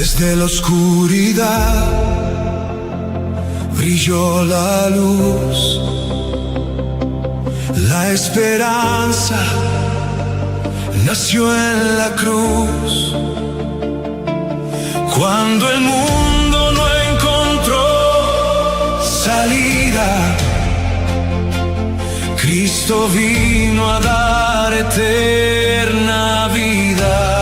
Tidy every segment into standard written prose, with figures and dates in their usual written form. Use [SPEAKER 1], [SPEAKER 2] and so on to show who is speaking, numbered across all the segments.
[SPEAKER 1] Desde la oscuridad brilló la luz, la esperanza nació en la cruz. Cuando el mundo no encontró salida, Cristo vino a dar eterna vida.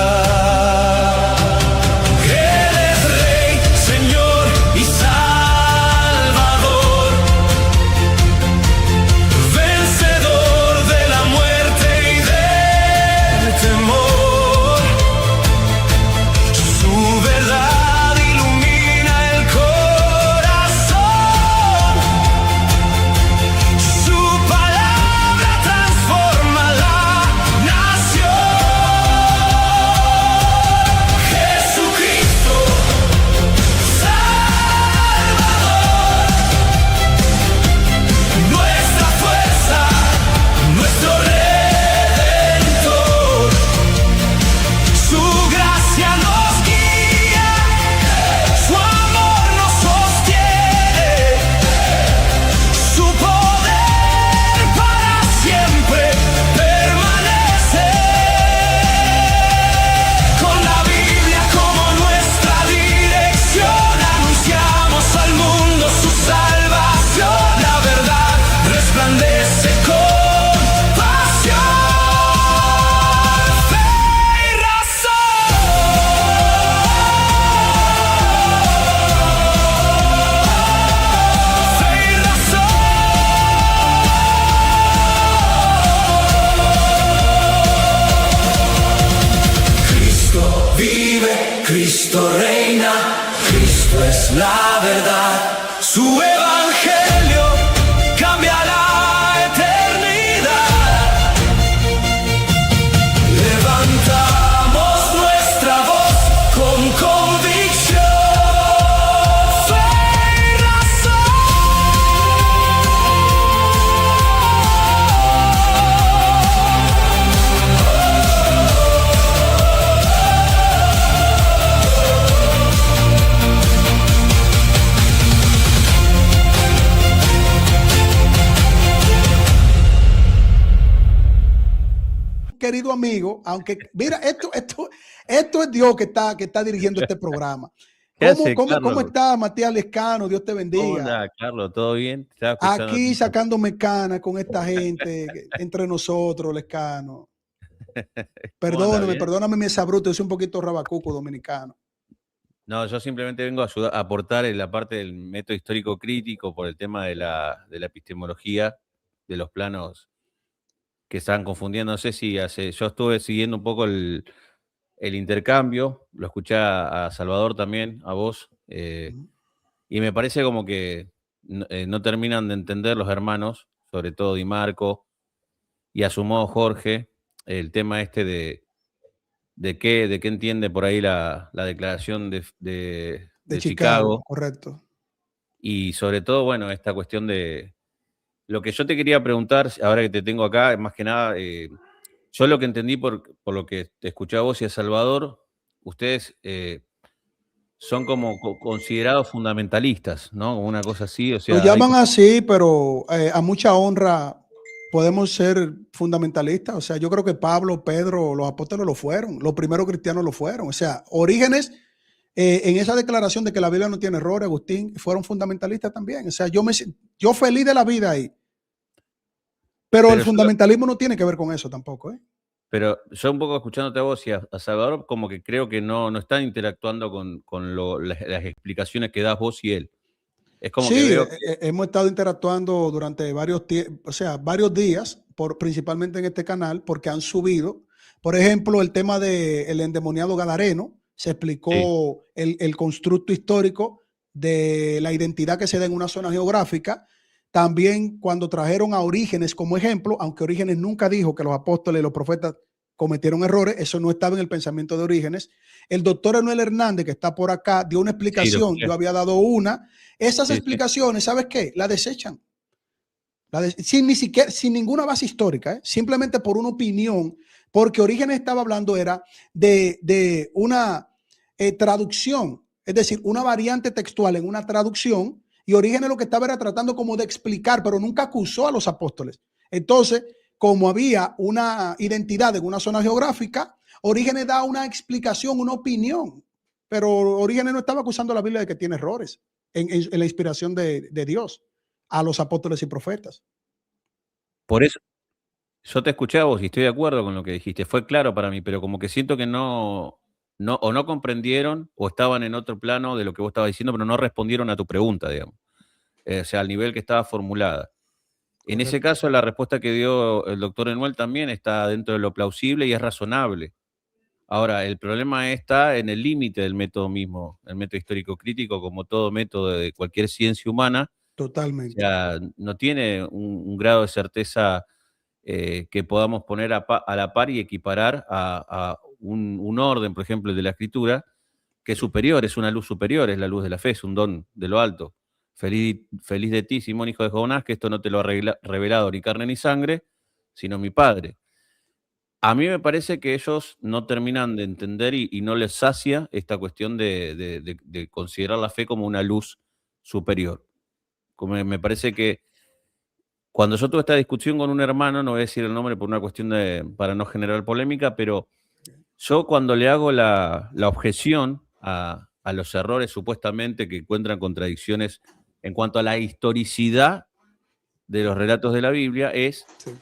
[SPEAKER 1] Cristo reina, Cristo es la verdad, su evangelio cambia la eternidad. Levantamos nuestra voz con convicción, fe y
[SPEAKER 2] querido amigo, aunque mira, esto es Dios que está dirigiendo este programa. ¿Cómo está Matías Lescano? Dios te bendiga.
[SPEAKER 3] Hola, Carlos, ¿todo bien?
[SPEAKER 2] Aquí sacándome canas con esta gente entre nosotros, Lescano. Perdóname mi exabruto, yo soy un poquito rabacuco dominicano.
[SPEAKER 3] No, yo simplemente vengo a aportar en la parte del método histórico crítico por el tema de la epistemología, de los planos que estaban confundiendo. No sé si yo estuve siguiendo un poco el intercambio, lo escuché a Salvador también, a vos, y me parece como que no terminan de entender los hermanos, sobre todo Di Marco, y a su modo Jorge, el tema este de qué entiende por ahí la declaración de Chicago.
[SPEAKER 2] Correcto.
[SPEAKER 3] Y sobre todo, bueno, esta cuestión de lo que yo te quería preguntar, ahora que te tengo acá, más que nada, yo lo que entendí por lo que te escuché a vos y a Salvador, ustedes son como considerados fundamentalistas, ¿no? Una cosa así, o sea...
[SPEAKER 2] Lo llaman así, pero a mucha honra podemos ser fundamentalistas. O sea, yo creo que Pablo, Pedro, los apóstoles lo fueron, los primeros cristianos lo fueron. O sea, Orígenes, en esa declaración de que la Biblia no tiene errores, Agustín, fueron fundamentalistas también. O sea, yo feliz de la vida ahí. Pero el fundamentalismo no tiene que ver con eso tampoco, ¿eh?
[SPEAKER 3] Pero yo un poco escuchándote a vos y a Salvador, como que creo que no están interactuando con las explicaciones que das vos y él. Es como
[SPEAKER 2] sí,
[SPEAKER 3] que veo
[SPEAKER 2] hemos estado interactuando durante varios días, principalmente en este canal, porque han subido, por ejemplo, el tema del endemoniado gadareno. Se explicó el constructo histórico de la identidad que se da en una zona geográfica. También cuando trajeron a Orígenes como ejemplo, aunque Orígenes nunca dijo que los apóstoles y los profetas cometieron errores, eso no estaba en el pensamiento de Orígenes. El doctor Emanuel Hernández, que está por acá, dio una explicación, yo había dado una. Esas explicaciones, ¿sabes qué? La desechan. Sin ninguna base histórica, simplemente por una opinión, porque Orígenes estaba hablando era de una traducción, es decir, una variante textual en una traducción, y Orígenes lo que estaba era tratando como de explicar, pero nunca acusó a los apóstoles. Entonces, como había una identidad en una zona geográfica, Orígenes da una explicación, una opinión, pero Orígenes no estaba acusando a la Biblia de que tiene errores en la inspiración de Dios a los apóstoles y profetas.
[SPEAKER 3] Por eso, yo te escuché a vos y estoy de acuerdo con lo que dijiste. Fue claro para mí, pero como que siento que o no comprendieron o estaban en otro plano de lo que vos estabas diciendo, pero no respondieron a tu pregunta, digamos. O sea, al nivel que estaba formulada. En ese
[SPEAKER 2] Correcto.
[SPEAKER 3] caso, la respuesta que dio el doctor Enuel también está dentro de lo plausible y es razonable. Ahora, el problema está en el límite del método mismo, el método histórico crítico, como todo método de cualquier ciencia humana. O
[SPEAKER 2] Totalmente.
[SPEAKER 3] sea, no tiene un grado de certeza que podamos poner a la par y equiparar a un orden, por ejemplo, el de la escritura, que es superior, es una luz superior, es la luz de la fe, es un don de lo alto. Feliz de ti, Simón, hijo de Jonás, que esto no te lo ha revelado ni carne ni sangre, sino mi Padre. A mí me parece que ellos no terminan de entender y no les sacia esta cuestión de considerar la fe como una luz superior. Como me parece que cuando yo tuve esta discusión con un hermano, no voy a decir el nombre por una cuestión para no generar polémica, pero yo cuando le hago la objeción a los errores supuestamente que encuentran contradicciones en cuanto a la historicidad de los relatos de la Biblia, es
[SPEAKER 2] Sí.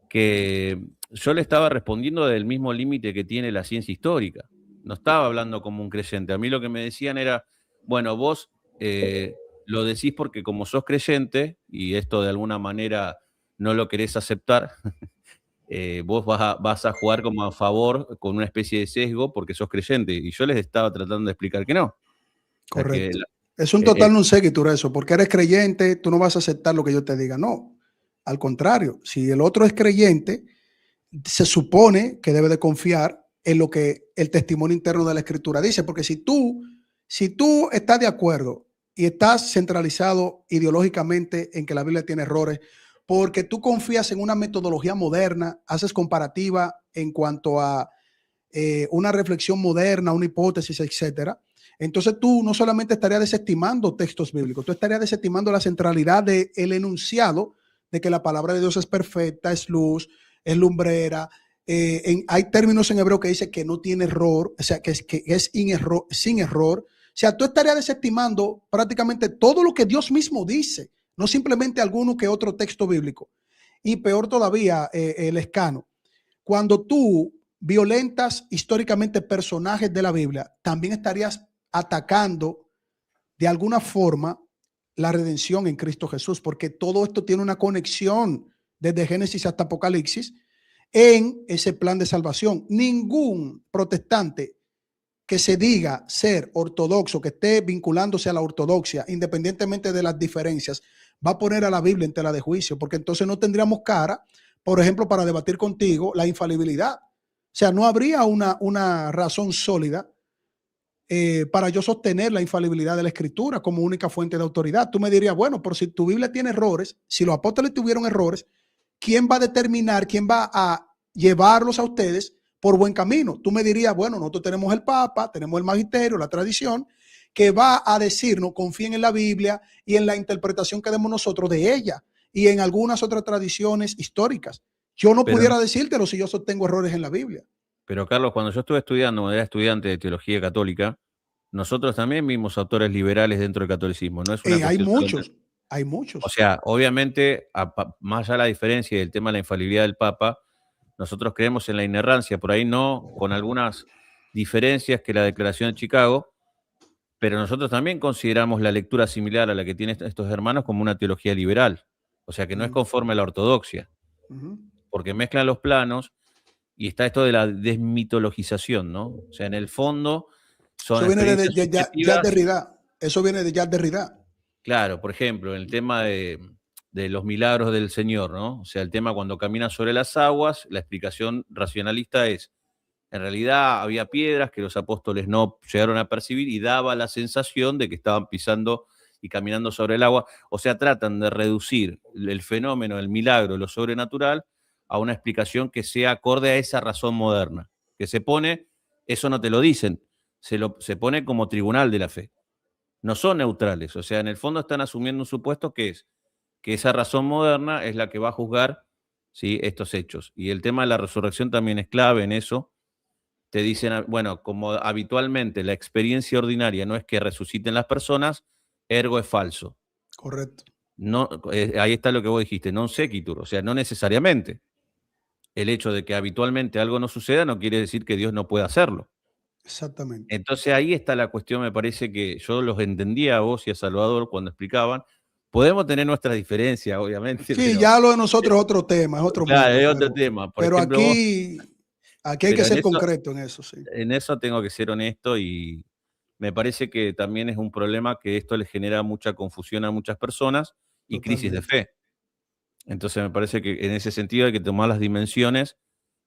[SPEAKER 3] que yo le estaba respondiendo del mismo límite que tiene la ciencia histórica. No estaba hablando como un creyente. A mí lo que me decían era, bueno, vos lo decís porque como sos creyente, y esto de alguna manera no lo querés aceptar, vos vas a jugar como a favor con una especie de sesgo porque sos creyente. Y yo les estaba tratando de explicar que no. O sea, que
[SPEAKER 2] Correcto. Es un
[SPEAKER 3] eh,
[SPEAKER 2] total non sequitur eso, porque eres creyente, tú no vas a aceptar lo que yo te diga. No, al contrario, si el otro es creyente, se supone que debe de confiar en lo que el testimonio interno de la escritura dice, porque si tú estás de acuerdo y estás centralizado ideológicamente en que la Biblia tiene errores, porque tú confías en una metodología moderna, haces comparativa en cuanto a una reflexión moderna, una hipótesis, etcétera, entonces tú no solamente estarías desestimando textos bíblicos, tú estarías desestimando la centralidad del enunciado de que la palabra de Dios es perfecta, es luz, es lumbrera. Hay términos en hebreo que dice que no tiene error, o sea, que es sin error. O sea, tú estarías desestimando prácticamente todo lo que Dios mismo dice, no simplemente alguno que otro texto bíblico. Y peor todavía, el escano. Cuando tú violentas históricamente personajes de la Biblia, también estarías atacando de alguna forma la redención en Cristo Jesús, porque todo esto tiene una conexión desde Génesis hasta Apocalipsis en ese plan de salvación. Ningún protestante que se diga ser ortodoxo, que esté vinculándose a la ortodoxia, independientemente de las diferencias, va a poner a la Biblia en tela de juicio, porque entonces no tendríamos cara, por ejemplo, para debatir contigo la infalibilidad. O sea, no habría una razón sólida para yo sostener la infalibilidad de la escritura como única fuente de autoridad. Tú me dirías, bueno, por si tu Biblia tiene errores, si los apóstoles tuvieron errores, ¿quién va a determinar, quién va a llevarlos a ustedes por buen camino? Tú me dirías, bueno, nosotros tenemos el Papa, tenemos el magisterio, la tradición, que va a decirnos, confíen en la Biblia y en la interpretación que demos nosotros de ella y en algunas otras tradiciones históricas. Yo no
[SPEAKER 3] pero,
[SPEAKER 2] pudiera decírtelo si yo sostengo errores en la Biblia.
[SPEAKER 3] pero Carlos, cuando yo estuve estudiando, era estudiante de teología católica, nosotros también vimos autores liberales dentro del catolicismo. No es una
[SPEAKER 2] Hay
[SPEAKER 3] cuestión solamente.
[SPEAKER 2] muchos, hay
[SPEAKER 3] O
[SPEAKER 2] muchos.
[SPEAKER 3] sea, obviamente, más allá de la diferencia del tema de la infalibilidad del Papa, nosotros creemos en la inerrancia, por ahí no con algunas diferencias que la Declaración de Chicago, pero nosotros también consideramos la lectura similar a la que tienen estos hermanos como una teología liberal, o sea que no es
[SPEAKER 2] Uh
[SPEAKER 3] conforme a la ortodoxia,
[SPEAKER 2] -huh.
[SPEAKER 3] porque mezclan los planos y está esto de la desmitologización, ¿no? O sea, en el fondo son
[SPEAKER 2] Eso viene
[SPEAKER 3] experiencias
[SPEAKER 2] de Jacques
[SPEAKER 3] subjetivas.
[SPEAKER 2] Derrida. Eso viene de Jacques Derrida.
[SPEAKER 3] Claro, por ejemplo, en el tema de los milagros del Señor, ¿no? O sea, el tema cuando camina sobre las aguas, la explicación racionalista es, en realidad había piedras que los apóstoles no llegaron a percibir y daba la sensación de que estaban pisando y caminando sobre el agua. O sea, tratan de reducir el fenómeno, el milagro, lo sobrenatural, a una explicación que sea acorde a esa razón moderna. Que se pone, eso no te lo dicen, se pone como tribunal de la fe. No son neutrales, o sea, en el fondo están asumiendo un supuesto que es que esa razón moderna es la que va a juzgar, ¿sí?, estos hechos. Y el tema de la resurrección también es clave en eso. Te dicen, bueno, como habitualmente la experiencia ordinaria no es que resuciten las personas, ergo es falso.
[SPEAKER 2] Correcto.
[SPEAKER 3] No, ahí está lo que vos dijiste, non sequitur, o sea, no necesariamente. El hecho de que habitualmente algo no suceda no quiere decir que Dios no pueda hacerlo.
[SPEAKER 2] Exactamente.
[SPEAKER 3] Entonces ahí está la cuestión, me parece que yo los entendía a vos y a Salvador cuando explicaban. Podemos tener nuestras diferencias, obviamente,
[SPEAKER 2] Sí,
[SPEAKER 3] pero
[SPEAKER 2] ya lo de nosotros es otro tema, es otro
[SPEAKER 3] claro,
[SPEAKER 2] mundo,
[SPEAKER 3] es otro tema. Por
[SPEAKER 2] pero
[SPEAKER 3] ejemplo, vos,
[SPEAKER 2] aquí hay que
[SPEAKER 3] pero
[SPEAKER 2] ser concreto en eso, sí.
[SPEAKER 3] en eso tengo que ser honesto y me parece que también es un problema que esto le genera mucha confusión a muchas personas y crisis de
[SPEAKER 2] Totalmente.
[SPEAKER 3] fe. Entonces me parece que en ese sentido hay que tomar las dimensiones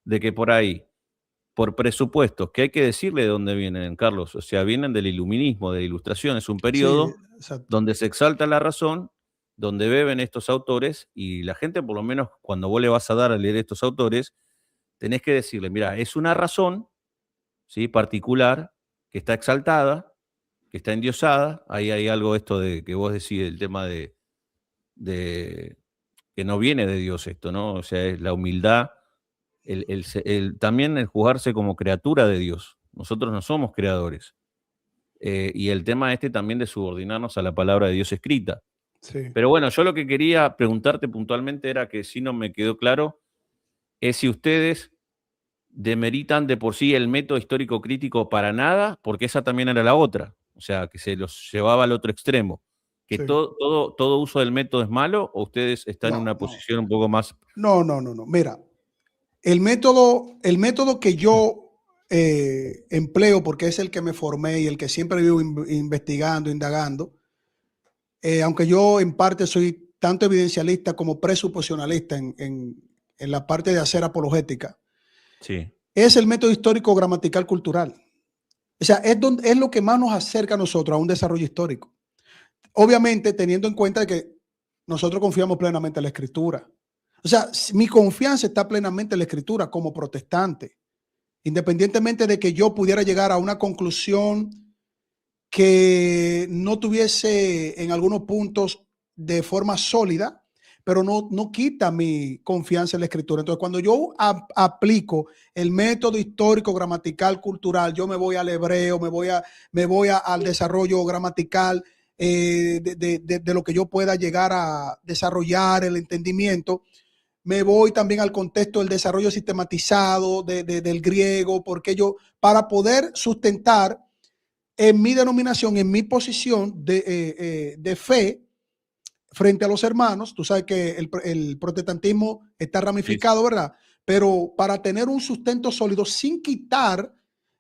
[SPEAKER 3] de que por ahí, por presupuestos, que hay que decirle de dónde vienen, Carlos, o sea, vienen del iluminismo, de la ilustración, es un
[SPEAKER 2] Sí,
[SPEAKER 3] periodo
[SPEAKER 2] exacto.
[SPEAKER 3] donde se exalta la razón, donde beben estos autores y la gente, por lo menos cuando vos le vas a dar a leer estos autores, tenés que decirle, mira, es una razón, ¿sí?, particular, que está exaltada, que está endiosada, ahí hay algo esto de que vos decís, el tema de que no viene de Dios esto, ¿no? O sea, es la humildad, también el juzgarse como criatura de Dios. Nosotros no somos creadores. Y el tema este también de subordinarnos a la palabra de Dios escrita.
[SPEAKER 2] Sí.
[SPEAKER 3] Pero bueno, yo lo que quería preguntarte puntualmente era que si no me quedó claro, es si ustedes demeritan de por sí el método histórico crítico para nada, porque esa también era la otra. O sea, que se los llevaba al otro extremo. Que
[SPEAKER 2] Sí.
[SPEAKER 3] todo uso del método es malo, o ustedes están en
[SPEAKER 2] No,
[SPEAKER 3] una
[SPEAKER 2] no.
[SPEAKER 3] posición un poco más.
[SPEAKER 2] No, no, no, no. Mira, el método que yo empleo, porque es el que me formé y el que siempre vivo investigando, indagando, aunque yo en parte soy tanto evidencialista como presuposicionalista en la parte de hacer apologética,
[SPEAKER 3] Sí,
[SPEAKER 2] es el método histórico gramatical cultural. O sea, es lo que más nos acerca a nosotros a un desarrollo histórico. Obviamente, teniendo en cuenta que nosotros confiamos plenamente en la escritura. O sea, mi confianza está plenamente en la escritura como protestante, independientemente de que yo pudiera llegar a una conclusión que no tuviese en algunos puntos de forma sólida, pero no quita mi confianza en la escritura. Entonces, cuando yo aplico el método histórico, gramatical, cultural, yo me voy al hebreo, al desarrollo gramatical, de lo que yo pueda llegar a desarrollar, el entendimiento. Me voy también al contexto del desarrollo sistematizado del griego, porque para poder sustentar en mi denominación, en mi posición de fe frente a los hermanos. Tú sabes que el protestantismo está
[SPEAKER 3] sí,
[SPEAKER 2] ramificado, ¿verdad? Pero para tener un sustento sólido sin quitar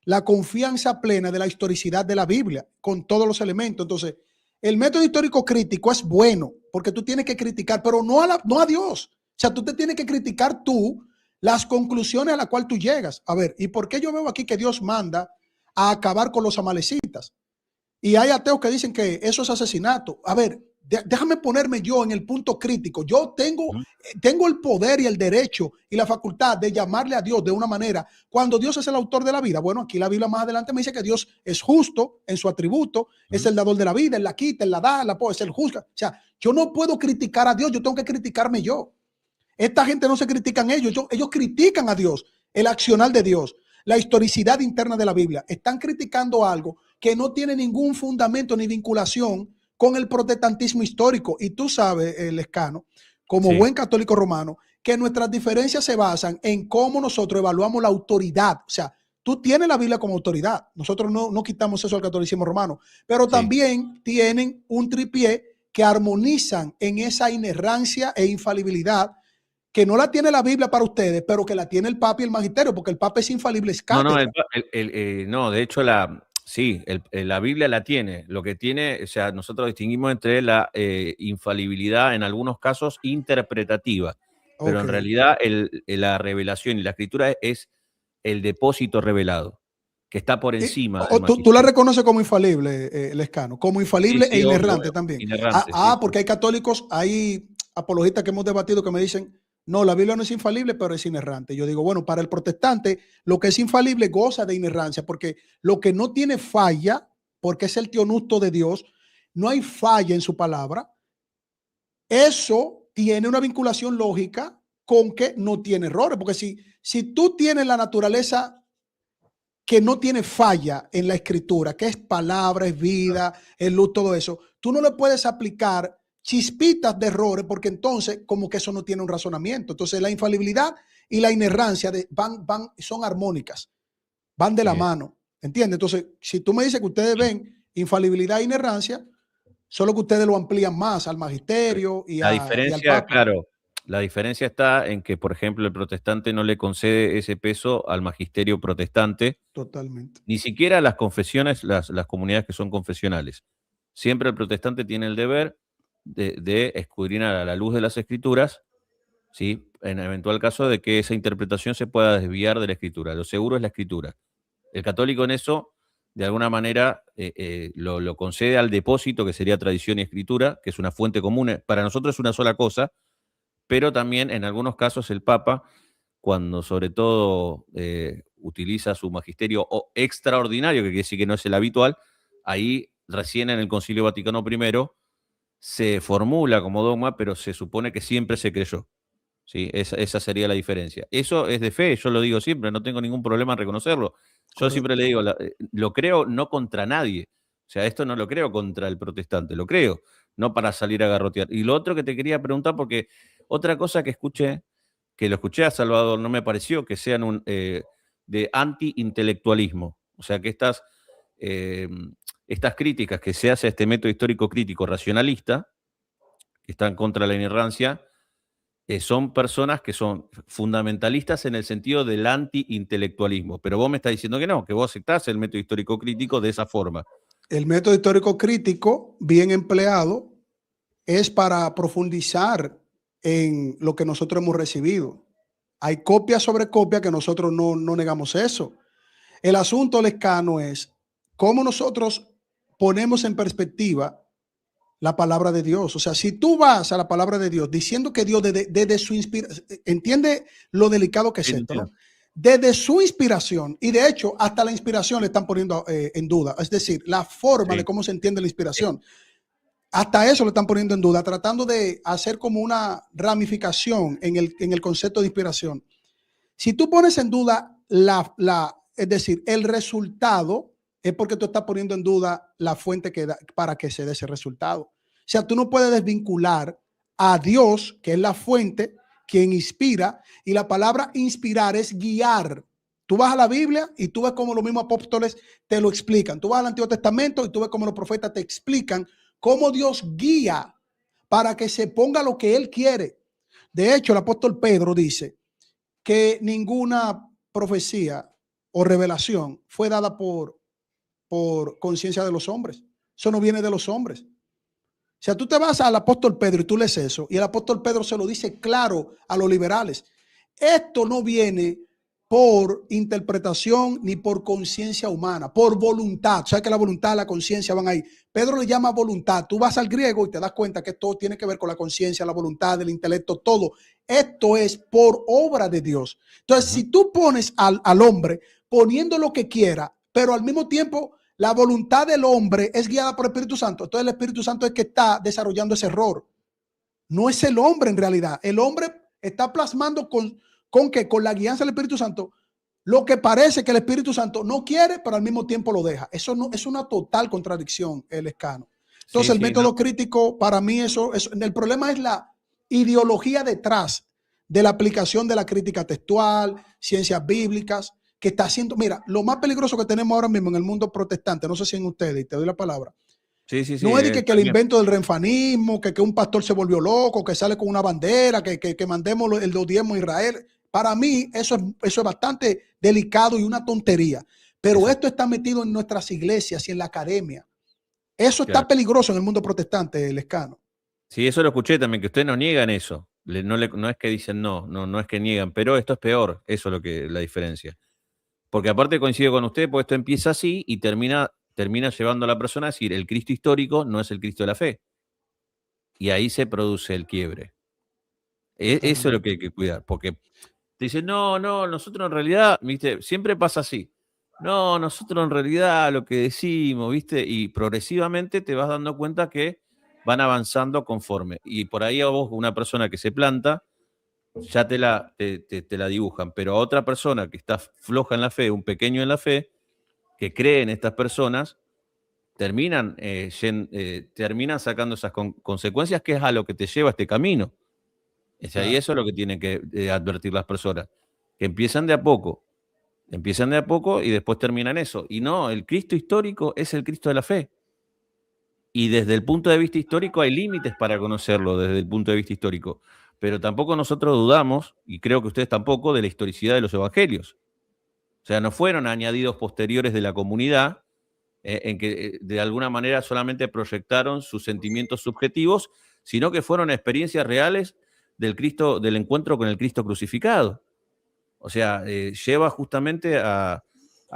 [SPEAKER 2] la confianza plena de la historicidad de la Biblia, con todos los elementos. Entonces, el método histórico crítico es bueno, porque tú tienes que criticar, pero no a Dios. O sea, tú te tienes que criticar tú las conclusiones a las cuales tú llegas. A ver, ¿y por qué yo veo aquí que Dios manda a acabar con los amalecitas? Y hay ateos que dicen que eso es asesinato. A ver, déjame ponerme yo en el punto crítico. Yo
[SPEAKER 3] Ujú.
[SPEAKER 2] tengo el poder y el derecho y la facultad de llamarle a Dios de una manera cuando Dios es el autor de la vida. Bueno, aquí la Biblia más adelante me dice que Dios es justo en su atributo, es
[SPEAKER 3] Ujú.
[SPEAKER 2] el dador de la vida, él la quita, él la da, es el juzga. O sea, yo no puedo criticar a Dios, yo tengo que criticarme yo. Esta gente no se critican ellos critican a Dios, el accionar de Dios, la historicidad interna de la Biblia. Están criticando algo que no tiene ningún fundamento ni vinculación con el protestantismo histórico. Y tú sabes, Lescano, como
[SPEAKER 3] Sí,
[SPEAKER 2] buen católico romano, que nuestras diferencias se basan en cómo nosotros evaluamos la autoridad. O sea, tú tienes la Biblia como autoridad. Nosotros no quitamos eso al catolicismo romano, pero
[SPEAKER 3] sí.
[SPEAKER 2] también tienen un tripié que armonizan en esa inerrancia e infalibilidad que no la tiene la Biblia para ustedes, pero que la tiene el Papa y el Magisterio, porque el Papa es infalible, es
[SPEAKER 3] No, no,
[SPEAKER 2] cátedra.
[SPEAKER 3] no, de hecho sí, la Biblia la tiene. Lo que tiene, o sea, nosotros distinguimos entre la infalibilidad en algunos casos interpretativa, pero
[SPEAKER 2] Ok.
[SPEAKER 3] en realidad la revelación y la escritura es el depósito revelado, que está por encima del
[SPEAKER 2] Tú la
[SPEAKER 3] magisterio.
[SPEAKER 2] reconoces como infalible, Lescano, como
[SPEAKER 3] Sí,
[SPEAKER 2] infalible e
[SPEAKER 3] sí, obvio,
[SPEAKER 2] inerrante
[SPEAKER 3] obvio.
[SPEAKER 2] también.
[SPEAKER 3] Inerrante, sí, sí.
[SPEAKER 2] Porque hay católicos, hay apologistas que hemos debatido que me dicen, No, la Biblia no es infalible, pero es inerrante. Yo digo, bueno, para el protestante, lo que es infalible goza de inerrancia, porque lo que no tiene falla, porque es el teonusto de Dios, no hay falla en su palabra, eso tiene una vinculación lógica con que no tiene errores, porque si tú tienes la naturaleza que no tiene falla en la escritura, que es palabra, es vida, es luz, todo eso, tú no le puedes aplicar chispitas de errores porque entonces como que eso no tiene un razonamiento. Entonces la infalibilidad y la inerrancia son armónicas, van de la
[SPEAKER 3] Bien.
[SPEAKER 2] mano, ¿entiendes? Entonces, si tú me dices que ustedes ven infalibilidad e inerrancia, solo que ustedes lo amplían más al magisterio
[SPEAKER 3] La
[SPEAKER 2] y al
[SPEAKER 3] diferencia,
[SPEAKER 2] papa.
[SPEAKER 3] claro, la diferencia está en que, por ejemplo, el protestante no le concede ese peso al magisterio protestante,
[SPEAKER 2] Totalmente.
[SPEAKER 3] ni siquiera a las confesiones, las comunidades que son confesionales. Siempre el protestante tiene el deber de escudriñar a la luz de las escrituras, ¿sí? En eventual caso de que esa interpretación se pueda desviar de la escritura. Lo seguro es la escritura. El católico en eso, de alguna manera, lo concede al depósito, que sería tradición y escritura, que es una fuente común. Para nosotros es una sola cosa, pero también en algunos casos el Papa, cuando sobre todo utiliza su magisterio extraordinario, que quiere decir que no es el habitual, ahí recién en el Concilio Vaticano I se formula como dogma, pero se supone que siempre se creyó. ¿Sí? Esa sería la diferencia. Eso es de fe, yo lo digo siempre, no tengo ningún problema en reconocerlo. Yo siempre
[SPEAKER 2] Correcto.
[SPEAKER 3] le digo, lo creo no contra nadie. O sea, esto no lo creo contra el protestante, lo creo, no para salir a garrotear. Y lo otro que te quería preguntar, porque otra cosa que escuché, que lo escuché a Salvador, no me pareció que sean de anti-intelectualismo. O sea, que eh, estas críticas que se hace a este método histórico crítico racionalista, que están contra la inerrancia, son personas que son fundamentalistas en el sentido del anti-intelectualismo. Pero vos me estás diciendo que vos aceptás el método histórico crítico de esa forma.
[SPEAKER 2] El método histórico crítico, bien empleado, es para profundizar en lo que nosotros hemos recibido. Hay copia sobre copia que nosotros no negamos eso. El asunto, Lescano, es cómo nosotros ponemos en perspectiva la palabra de Dios. O sea, si tú vas a la palabra de Dios diciendo que Dios desde su inspiración, entiende lo delicado que es
[SPEAKER 3] Sí,
[SPEAKER 2] esto,
[SPEAKER 3] entiendo.
[SPEAKER 2] ¿no? Desde su inspiración, y de hecho hasta la inspiración le están poniendo en duda, es decir, la forma de
[SPEAKER 3] Sí,
[SPEAKER 2] cómo se entiende la
[SPEAKER 3] sí.
[SPEAKER 2] inspiración. Hasta eso lo están poniendo en duda, tratando de hacer como una ramificación en el concepto de inspiración. Si tú pones en duda es decir, el resultado, es porque tú estás poniendo en duda la fuente que da para que se dé ese resultado. O sea, tú no puedes desvincular a Dios, que es la fuente, quien inspira, y la palabra inspirar es guiar. Tú vas a la Biblia y tú ves cómo los mismos apóstoles te lo explican. Tú vas al Antiguo Testamento y tú ves cómo los profetas te explican cómo Dios guía para que se ponga lo que Él quiere. De hecho, el apóstol Pedro dice que ninguna profecía o revelación fue dada por conciencia de los hombres. Eso no viene de los hombres. O sea, tú te vas al apóstol Pedro y tú lees eso, y el apóstol Pedro se lo dice claro a los liberales. Esto no viene por interpretación ni por conciencia humana, por voluntad. O sea que la voluntad, la conciencia van ahí. Pedro le llama voluntad. Tú vas al griego y te das cuenta que todo tiene que ver con la conciencia, la voluntad, el intelecto, todo. Esto es por obra de Dios. Entonces, si tú pones al hombre poniendo lo que quiera, pero al mismo tiempo la voluntad del hombre es guiada por el Espíritu Santo, entonces el Espíritu Santo es que está desarrollando ese error. No es el hombre en realidad. El hombre está plasmando con la guianza del Espíritu Santo lo que parece que el Espíritu Santo no quiere, pero al mismo tiempo lo deja. Eso no es una total contradicción, el escano. Entonces,
[SPEAKER 3] Sí,
[SPEAKER 2] el
[SPEAKER 3] sí, no.
[SPEAKER 2] método crítico, para mí, el problema es la ideología detrás de la aplicación de la crítica textual, ciencias bíblicas, que está haciendo. Mira, lo más peligroso que tenemos ahora mismo en el mundo protestante, no sé si en ustedes, y te doy la palabra,
[SPEAKER 3] Sí, sí, sí,
[SPEAKER 2] no es de que el
[SPEAKER 3] también.
[SPEAKER 2] invento del renfanismo, que un pastor se volvió loco, que sale con una bandera, que mandemos el diezmo a Israel. Para mí eso es bastante delicado y una tontería. Pero
[SPEAKER 3] Eso,
[SPEAKER 2] esto está metido en nuestras iglesias y en la academia. Eso está
[SPEAKER 3] claro.
[SPEAKER 2] peligroso en el mundo protestante, Lescano.
[SPEAKER 3] Sí, eso lo escuché también, que ustedes no niegan eso. No es que dicen no es que niegan, pero esto es peor, eso es la diferencia. Porque aparte coincido con usted, porque esto empieza así y termina llevando a la persona a decir, el Cristo histórico no es el Cristo de la fe. Y ahí se produce el quiebre. Eso es lo
[SPEAKER 2] totalmente.
[SPEAKER 3] que hay que cuidar, porque te dicen, no, no, nosotros en realidad, ¿viste? Siempre pasa así. No, nosotros en realidad lo que decimos, ¿viste? Y progresivamente te vas dando cuenta que van avanzando conforme. Y por ahí a vos, una persona que se planta, ya te la dibujan. Pero a otra persona que está floja en la fe, un pequeño en la fe, que cree en estas personas, terminan sacando esas consecuencias, que es a lo que te lleva este camino. O sea, y
[SPEAKER 2] Claro.
[SPEAKER 3] eso es lo que tienen que advertir las personas, que empiezan de a poco y después terminan eso. Y no, el Cristo histórico es el Cristo de la fe. Y desde el punto de vista histórico hay límites para conocerlo desde el punto de vista histórico. Pero tampoco nosotros dudamos, y creo que ustedes tampoco, de la historicidad de los evangelios. O sea, no fueron añadidos posteriores de la comunidad en que de alguna manera solamente proyectaron sus sentimientos subjetivos, sino que fueron experiencias reales del Cristo, del encuentro con el Cristo crucificado. O sea, lleva justamente a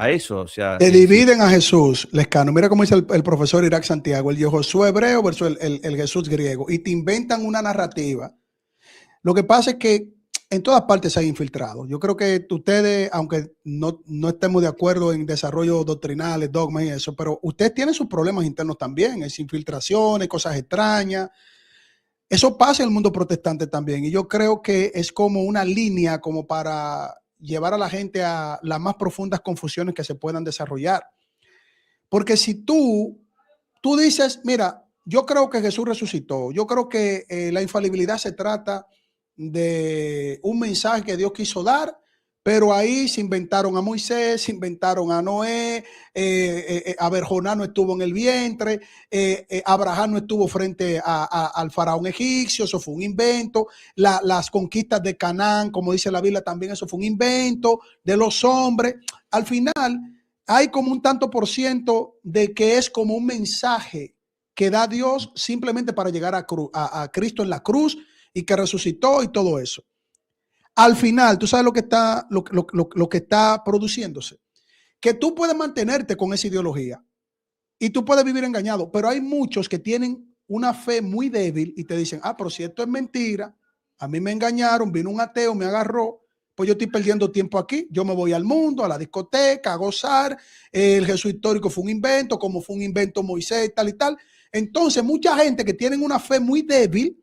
[SPEAKER 3] eso. O sea,
[SPEAKER 2] Te
[SPEAKER 3] si
[SPEAKER 2] dividen a Jesús, Lescano. Mira cómo dice el profesor Irak Santiago, el Josué hebreo versus el Jesús griego. Y te inventan una narrativa. Lo que pasa es que en todas partes hay infiltrados. Yo creo que ustedes, aunque no estemos de acuerdo en desarrollo doctrinales, dogmas y eso, pero ustedes tienen sus problemas internos también, es infiltraciones, cosas extrañas. Eso pasa en el mundo protestante también. Y yo creo que es como una línea como para llevar a la gente a las más profundas confusiones que se puedan desarrollar. Porque si tú dices, mira, yo creo que Jesús resucitó, yo creo que la infalibilidad se trata de un mensaje que Dios quiso dar, pero ahí se inventaron a Moisés, se inventaron a Noé, Aberjoná no estuvo en el vientre, Abraham no estuvo frente al faraón egipcio, eso fue un invento, las conquistas de Canaán, como dice la Biblia, también eso fue un invento de los hombres. Al final, hay como un tanto por ciento de que es como un mensaje que da Dios simplemente para llegar a Cristo en la cruz y que resucitó y todo eso. Al final, tú sabes lo que está produciéndose, que tú puedes mantenerte con esa ideología y tú puedes vivir engañado, pero hay muchos que tienen una fe muy débil y te dicen, pero si esto es mentira, a mí me engañaron, vino un ateo, me agarró, pues yo estoy perdiendo tiempo aquí, yo me voy al mundo, a la discoteca, a gozar, el Jesús histórico fue un invento, como fue un invento Moisés, tal y tal. Entonces, mucha gente que tienen una fe muy débil,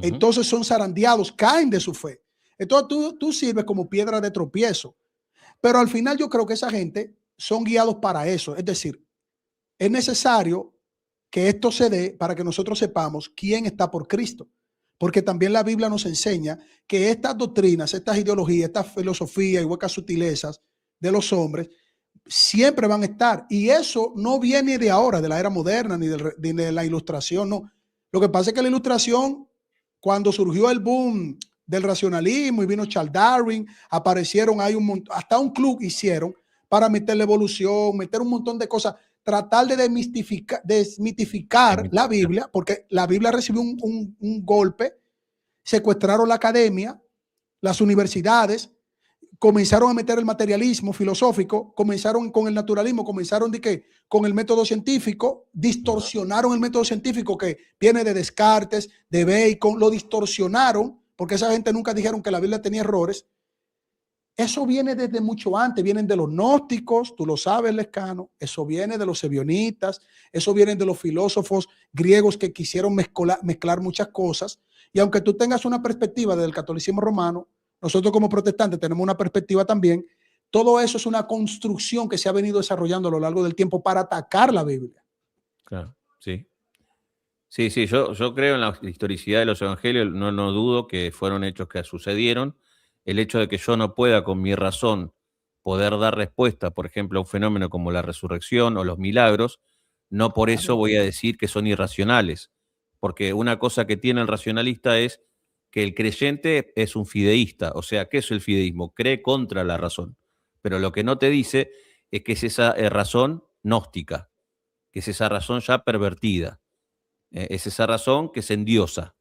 [SPEAKER 2] entonces son zarandeados, caen de su fe. Entonces tú sirves como piedra de tropiezo. Pero al final yo creo que esa gente son guiados para eso. Es decir, es necesario que esto se dé para que nosotros sepamos quién está por Cristo. Porque también la Biblia nos enseña que estas doctrinas, estas ideologías, estas filosofías y huecas sutilezas de los hombres siempre van a estar. Y eso no viene de ahora, de la era moderna, ni de la ilustración, no. Lo que pasa es que la ilustración, cuando surgió el boom del racionalismo y vino Charles Darwin, aparecieron ahí hasta un club hicieron para meter la evolución, meter un montón de cosas, tratar de desmitificar la Biblia, porque la Biblia recibió un golpe, secuestraron la academia, las universidades, comenzaron a meter el materialismo filosófico, comenzaron con el naturalismo, comenzaron con el método científico, distorsionaron el método científico que viene de Descartes, de Bacon, lo distorsionaron, porque esa gente nunca dijeron que la Biblia tenía errores. Eso viene desde mucho antes, vienen de los gnósticos, tú lo sabes, Lescano, eso viene de los ebionitas, eso viene de los filósofos griegos que quisieron mezclar muchas cosas. Y aunque tú tengas una perspectiva del catolicismo romano, nosotros como protestantes tenemos una perspectiva también. Todo eso es una construcción que se ha venido desarrollando a lo largo del tiempo para atacar la Biblia.
[SPEAKER 3] Claro, sí. Sí, sí, yo creo en la historicidad de los evangelios, no dudo que fueron hechos que sucedieron. El hecho de que yo no pueda con mi razón poder dar respuesta, por ejemplo, a un fenómeno como la resurrección o los milagros, no por eso
[SPEAKER 2] Claro.
[SPEAKER 3] voy a decir que son irracionales, porque una cosa que tiene el racionalista es que el creyente es un fideísta. O sea, ¿qué es el fideísmo? Cree contra la razón, pero lo que no te dice es que es esa razón gnóstica, que es esa razón ya pervertida. Es esa razón que se endiosa.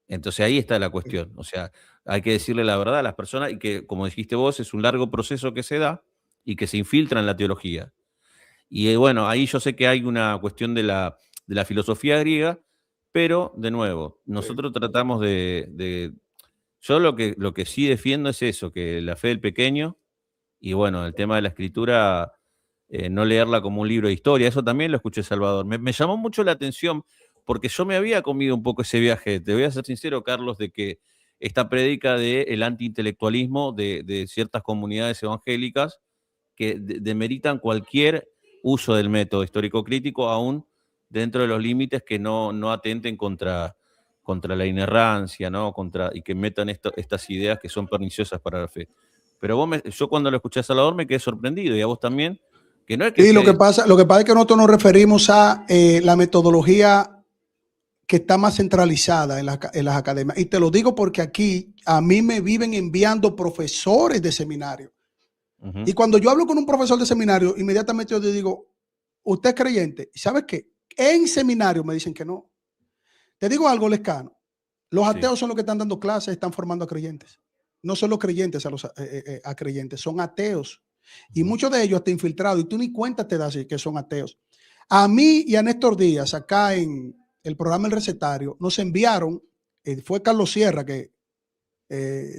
[SPEAKER 3] Entonces ahí está la cuestión. O sea, hay que decirle la verdad a las personas y que, como dijiste vos, es un largo proceso que se da y que se infiltra en la teología. Y bueno, ahí yo sé que hay una cuestión de la filosofía griega, pero de nuevo, nosotros tratamos yo lo que sí defiendo es eso, que la fe del pequeño, y bueno, el tema de la escritura, no leerla como un libro de historia, eso también lo escuché Salvador. Me llamó mucho la atención porque yo me había comido un poco ese viaje, te voy a ser sincero, Carlos, de que esta prédica del antiintelectualismo de ciertas comunidades evangélicas que demeritan cualquier uso del método histórico crítico, aún dentro de los límites que no atenten contra la inerrancia, ¿no? Y que metan estas ideas que son perniciosas para la fe. Pero yo cuando lo escuché a Salvador me quedé sorprendido, y a vos también, que no es que
[SPEAKER 2] Sí, lo que pasa es que nosotros nos referimos a la metodología que está más centralizada en las academias. Y te lo digo porque aquí a mí me viven enviando profesores de seminario. Y cuando yo hablo con un profesor de seminario, inmediatamente yo le digo, ¿usted es creyente? ¿Y sabes qué? En seminario me dicen que no. Te digo algo, Lescano. Los ateos son los que están dando clases, están formando a creyentes. No son los creyentes a creyentes, son ateos. Y muchos de ellos hasta infiltrados, y tú ni cuenta te das que son ateos. A mí y a Néstor Díaz, acá en el programa El Recetario, nos enviaron, fue Carlos Sierra, que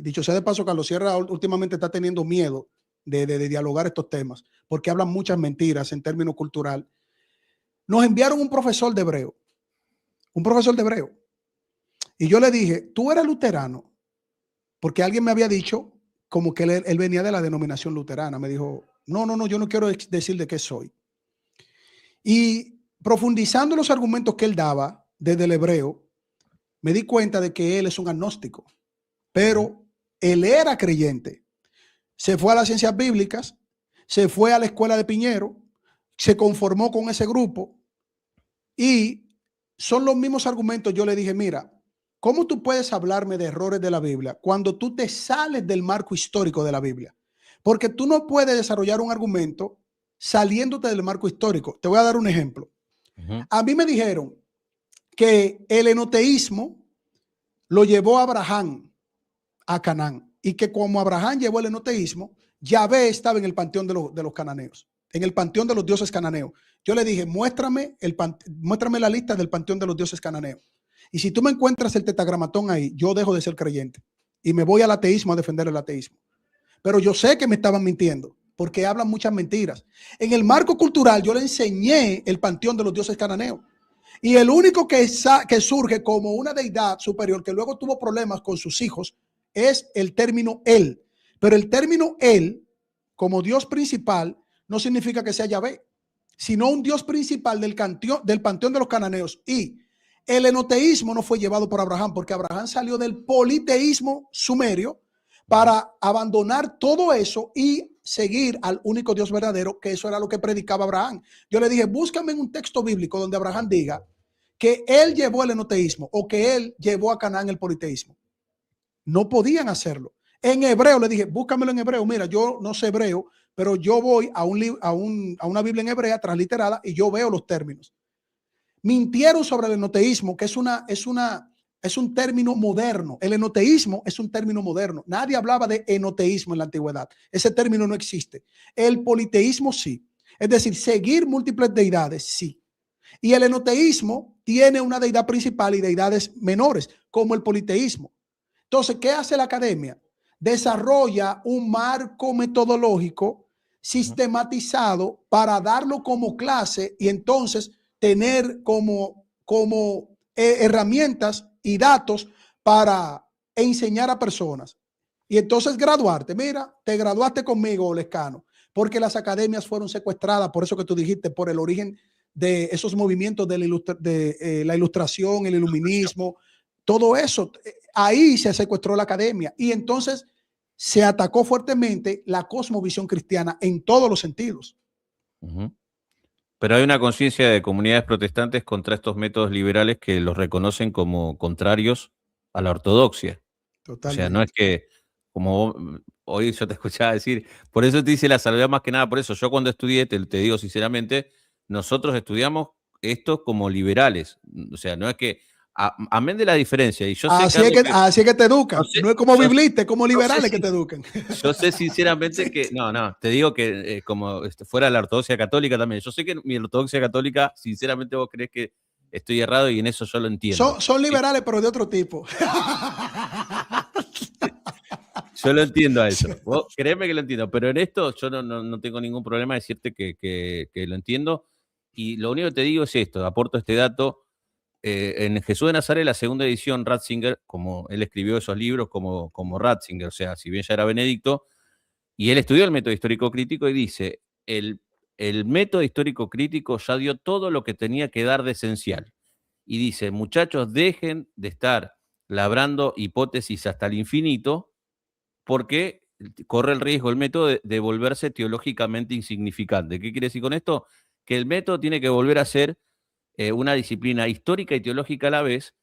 [SPEAKER 2] dicho sea de paso, Carlos Sierra últimamente está teniendo miedo de dialogar estos temas, porque hablan muchas mentiras en términos cultural. Nos enviaron un profesor de hebreo, y yo le dije, tú eres luterano, porque alguien me había dicho como que él venía de la denominación luterana. Me dijo, no, yo no quiero decir de qué soy. Y profundizando en los argumentos que él daba desde el hebreo, me di cuenta de que él es un agnóstico, pero él era creyente. Se fue a las ciencias bíblicas, se fue a la escuela de Piñero, se conformó con ese grupo, y son los mismos argumentos. Yo le dije, mira, ¿cómo tú puedes hablarme de errores de la Biblia cuando tú te sales del marco histórico de la Biblia? Porque tú no puedes desarrollar un argumento saliéndote del marco histórico. Te voy a dar un ejemplo. A mí me dijeron que el enoteísmo lo llevó a Abraham a Canaán, y que como Abraham llevó el enoteísmo, Yahvé estaba en el panteón de los cananeos, en el panteón de los dioses cananeos. Yo le dije, muéstrame la lista del panteón de los dioses cananeos. Y si tú me encuentras el tetagramatón ahí, yo dejo de ser creyente y me voy al ateísmo a defender el ateísmo. Pero yo sé que me estaban mintiendo porque hablan muchas mentiras. En el marco cultural yo le enseñé el panteón de los dioses cananeos. Y el único que surge como una deidad superior que luego tuvo problemas con sus hijos es el término él. Pero el término él, como Dios principal, no significa que sea Yahvé, sino un Dios principal del panteón de los cananeos. Y el enoteísmo no fue llevado por Abraham, porque Abraham salió del politeísmo sumerio para abandonar todo eso y seguir al único Dios verdadero, que eso era lo que predicaba Abraham. Yo le dije, búscame en un texto bíblico donde Abraham diga que él llevó el enoteísmo o que él llevó a Canaán el politeísmo. No podían hacerlo. En hebreo le dije, búscamelo en hebreo. Mira, yo no sé hebreo, pero yo voy a una Biblia en hebrea transliterada y yo veo los términos. Mintieron sobre el enoteísmo, que es un término moderno. El enoteísmo es un término moderno. Nadie hablaba de enoteísmo en la antigüedad. Ese término no existe. El politeísmo sí. Es decir, seguir múltiples deidades, sí. Y el enoteísmo tiene una deidad principal y deidades menores, como el politeísmo. Entonces, ¿qué hace la academia? Desarrolla un marco metodológico sistematizado para darlo como clase y entonces tener como herramientas y datos para enseñar a personas. Y entonces graduarte. Mira, te graduaste conmigo, Lescano, porque las academias fueron secuestradas, por eso que tú dijiste, por el origen de esos movimientos de la ilustración, el iluminismo, todo eso. Ahí se secuestró la academia y entonces se atacó fuertemente la cosmovisión cristiana en todos los sentidos.
[SPEAKER 3] Pero hay una conciencia de comunidades protestantes contra estos métodos liberales que los reconocen como contrarios a la ortodoxia. Totalmente. O sea, no es que, como hoy yo te escuchaba decir, por eso te dice la salvedad más que nada, por eso yo cuando estudié, te digo sinceramente, nosotros estudiamos esto como liberales. O sea, no es que, amén de la diferencia. Y yo sé
[SPEAKER 2] así es que te educan. No es como biblistas, como liberales que te educan.
[SPEAKER 3] Yo sé sinceramente que, te digo que como fuera la ortodoxia católica también. Yo sé que mi ortodoxia católica, sinceramente vos crees que estoy errado y en eso yo lo entiendo.
[SPEAKER 2] Son liberales, pero de otro tipo.
[SPEAKER 3] Yo lo entiendo a eso. Vos créeme que lo entiendo, pero en esto yo no tengo ningún problema de decirte que lo entiendo. Y lo único que te digo es esto, aporto este dato. En Jesús de Nazaret, la segunda edición, Ratzinger, como él escribió esos libros como Ratzinger, o sea, si bien ya era Benedicto, y él estudió el método histórico crítico y dice, el método histórico crítico ya dio todo lo que tenía que dar de esencial. Y dice, muchachos, dejen de estar labrando hipótesis hasta el infinito, porque corre el riesgo el método de volverse teológicamente insignificante. ¿Qué quiere decir con esto? Que el método tiene que volver a ser una disciplina histórica y teológica a la vez,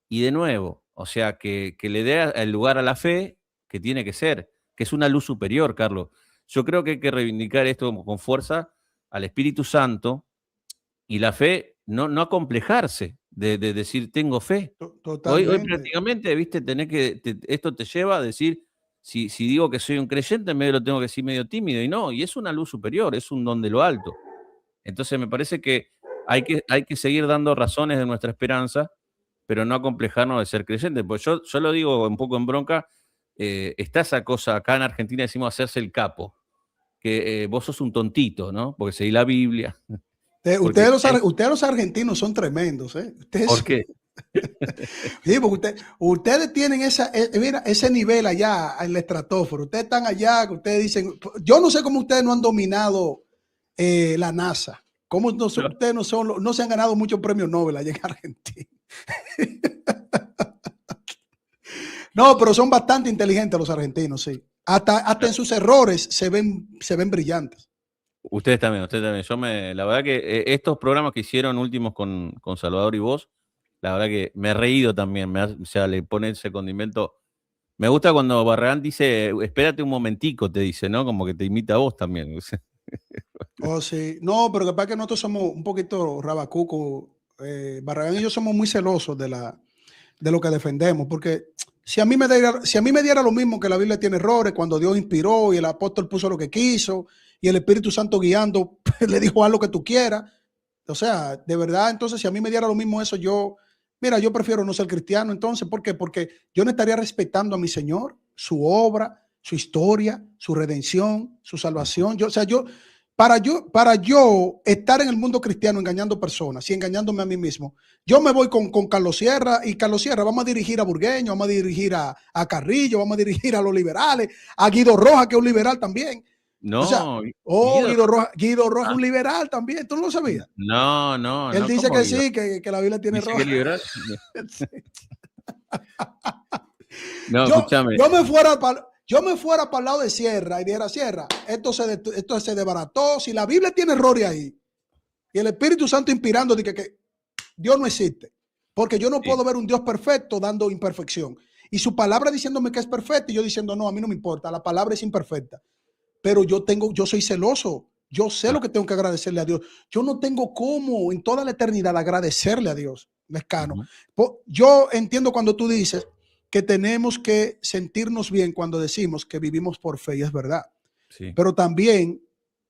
[SPEAKER 3] y de nuevo, o sea, que le dé el lugar a la fe que tiene que ser, que es una luz superior, Carlos. Yo creo que hay que reivindicar esto con fuerza al Espíritu Santo y la fe, no acomplejarse de decir tengo fe. Hoy
[SPEAKER 2] Totalmente.
[SPEAKER 3] prácticamente, viste, esto te lleva a decir, si digo que soy un creyente, medio lo tengo que decir medio tímido, y no, y es una luz superior, es un don de lo alto. Entonces me parece que hay que seguir dando razones de nuestra esperanza, pero no acomplejarnos de ser creyentes. Pues yo lo digo un poco en bronca, está esa cosa, acá en Argentina decimos hacerse el capo, que vos sos un tontito, ¿no? Porque seguís la Biblia. Porque
[SPEAKER 2] Ustedes los argentinos son tremendos, ¿eh?
[SPEAKER 3] ¿Por qué?
[SPEAKER 2] Sí, porque ustedes tienen mira, ese nivel allá en la estratosfera. Ustedes están allá, que ustedes dicen, yo no sé cómo ustedes no han dominado la NASA. ¿Cómo ustedes no se han ganado muchos premios Nobel allá en Argentina? No, pero son bastante inteligentes los argentinos, sí. Hasta en sus errores se ven brillantes.
[SPEAKER 3] Ustedes también, ustedes también. La verdad que estos programas que hicieron últimos con Salvador y vos, la verdad que me he reído también, o sea, le pone ese condimento. Me gusta cuando Barragán dice, espérate un momentico, te dice, ¿no? Como que te imita a vos también.
[SPEAKER 2] Oh, sí. No, pero capaz que nosotros somos un poquito rabacuco. Barragán y yo somos muy celosos de lo que defendemos, porque si a mí me diera lo mismo que la Biblia tiene errores, cuando Dios inspiró y el apóstol puso lo que quiso y el Espíritu Santo guiando le dijo haz lo que tú quieras, o sea, de verdad, entonces si a mí me diera lo mismo eso, yo prefiero no ser cristiano. Entonces, ¿por qué? Porque yo no estaría respetando a mi Señor, su obra, su historia, su redención, su salvación. Para yo estar en el mundo cristiano engañando personas y engañándome a mí mismo, yo me voy con Carlos Sierra, y Carlos Sierra vamos a dirigir a Burgueño, vamos a dirigir a Carrillo, vamos a dirigir a los liberales, a Guido Rojas, que es un liberal también.
[SPEAKER 3] No,
[SPEAKER 2] o sea, Guido Rojas es un liberal también, ¿tú no lo sabías?
[SPEAKER 3] No.
[SPEAKER 2] Él dice que
[SPEAKER 3] Guido?
[SPEAKER 2] sí, que la Biblia tiene errores.
[SPEAKER 3] Liberal? No,
[SPEAKER 2] yo,
[SPEAKER 3] escúchame.
[SPEAKER 2] yo me fuera para el lado de Sierra y dijera, Sierra, esto se desbarató. Si la Biblia tiene errores ahí y el Espíritu Santo inspirando de que Dios no existe, porque yo no puedo ver un Dios perfecto dando imperfección. Y su palabra diciéndome que es perfecta y yo diciendo, no, a mí no me importa, la palabra es imperfecta. Pero yo soy celoso. Yo sé lo que tengo que agradecerle a Dios. Yo no tengo cómo en toda la eternidad agradecerle a Dios, Lescano. Yo entiendo cuando tú dices que tenemos que sentirnos bien cuando decimos que vivimos por fe, y es verdad.
[SPEAKER 3] Sí.
[SPEAKER 2] Pero también,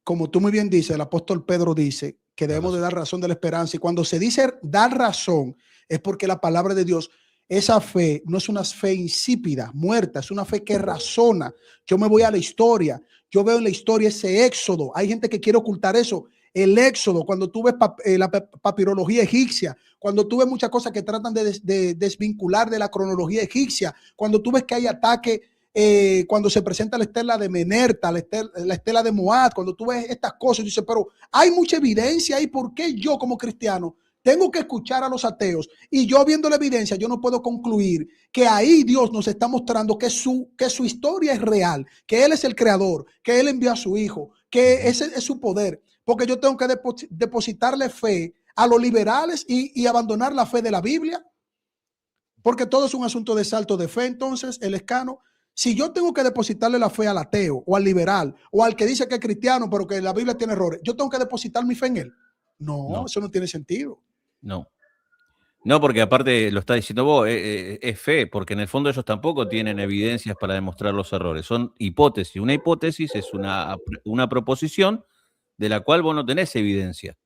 [SPEAKER 2] como tú muy bien dices, el apóstol Pedro dice que debemos de dar razón de la esperanza. Y cuando se dice dar razón, es porque la palabra de Dios, esa fe no es una fe insípida, muerta, es una fe que razona. Yo me voy a la historia. Yo veo en la historia ese éxodo. Hay gente que quiere ocultar eso. El éxodo, cuando tú ves la papirología egipcia, cuando tú ves muchas cosas que tratan de desvincular de la cronología egipcia, cuando tú ves que hay ataque, cuando se presenta la estela de Menerta, la estela de Moab, cuando tú ves estas cosas, dices, pero hay mucha evidencia ahí. ¿Por qué yo como cristiano tengo que escuchar a los ateos? Y yo viendo la evidencia, yo no puedo concluir que ahí Dios nos está mostrando que su historia es real, que Él es el creador, que Él envió a su Hijo, que ese es su poder. Porque yo tengo que depositarle fe a los liberales y abandonar la fe de la Biblia. Porque todo es un asunto de salto de fe. Entonces, el Lescano, si yo tengo que depositarle la fe al ateo o al liberal o al que dice que es cristiano pero que la Biblia tiene errores, yo tengo que depositar mi fe en él. No, eso no tiene sentido.
[SPEAKER 3] No, porque aparte lo está diciendo vos, es fe, porque en el fondo ellos tampoco tienen evidencias para demostrar los errores. Son hipótesis. Una hipótesis es una proposición de la cual vos no tenés evidencia.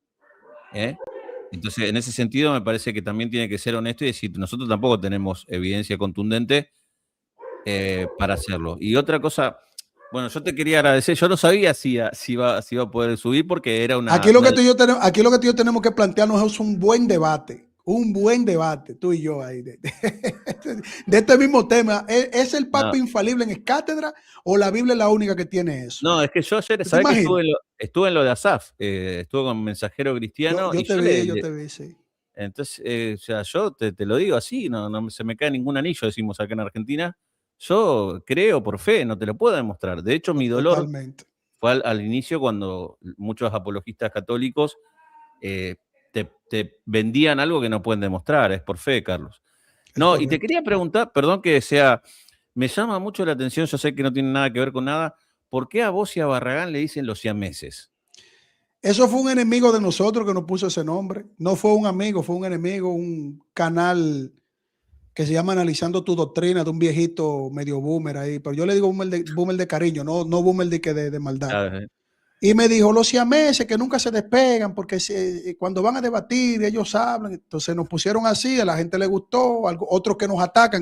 [SPEAKER 3] Entonces, en ese sentido, me parece que también tiene que ser honesto y decir, nosotros tampoco tenemos evidencia contundente para hacerlo. Y otra cosa, bueno, yo te quería agradecer, yo no sabía si iba a poder subir porque era
[SPEAKER 2] Aquí lo que tú y yo tenemos, aquí lo que tú y yo tenemos que plantearnos es un buen debate, tú y yo ahí, de este mismo tema. ¿Es el Papa
[SPEAKER 3] no,
[SPEAKER 2] infalible en cátedra o la Biblia es la única que tiene eso?
[SPEAKER 3] no, es que yo ayer,
[SPEAKER 2] ¿Tú te
[SPEAKER 3] ¿sabés que
[SPEAKER 2] imaginas?
[SPEAKER 3] estuve en lo de Asaf? Estuve con Mensajero
[SPEAKER 2] Yo,
[SPEAKER 3] Cristiano
[SPEAKER 2] yo
[SPEAKER 3] y
[SPEAKER 2] te
[SPEAKER 3] yo
[SPEAKER 2] vi, yo te vi, sí.
[SPEAKER 3] entonces, o sea, yo te lo digo así, no se me cae ningún anillo, decimos acá en Argentina. Yo creo por fe, no te lo puedo demostrar. De hecho, mi dolor
[SPEAKER 2] Totalmente.
[SPEAKER 3] fue al inicio cuando muchos apologistas católicos eh, te vendían algo que no pueden demostrar, es por fe, Carlos.
[SPEAKER 2] Es
[SPEAKER 3] No, y te
[SPEAKER 2] correcto.
[SPEAKER 3] quería preguntar, perdón que sea, me llama mucho la atención, yo sé que no tiene nada que ver con nada, ¿por qué a vos y a Barragán le dicen los siameses?
[SPEAKER 2] Eso fue un enemigo de nosotros que nos puso ese nombre. No fue un amigo, fue un enemigo, un canal que se llama Analizando tu Doctrina, de un viejito medio boomer ahí. Pero yo le digo boomer de cariño, no boomer de maldad.
[SPEAKER 3] ¿Sabes?
[SPEAKER 2] Y me dijo, los siameses que nunca se despegan, porque cuando van a debatir, ellos hablan. Entonces nos pusieron así, a la gente le gustó, otros que nos atacan,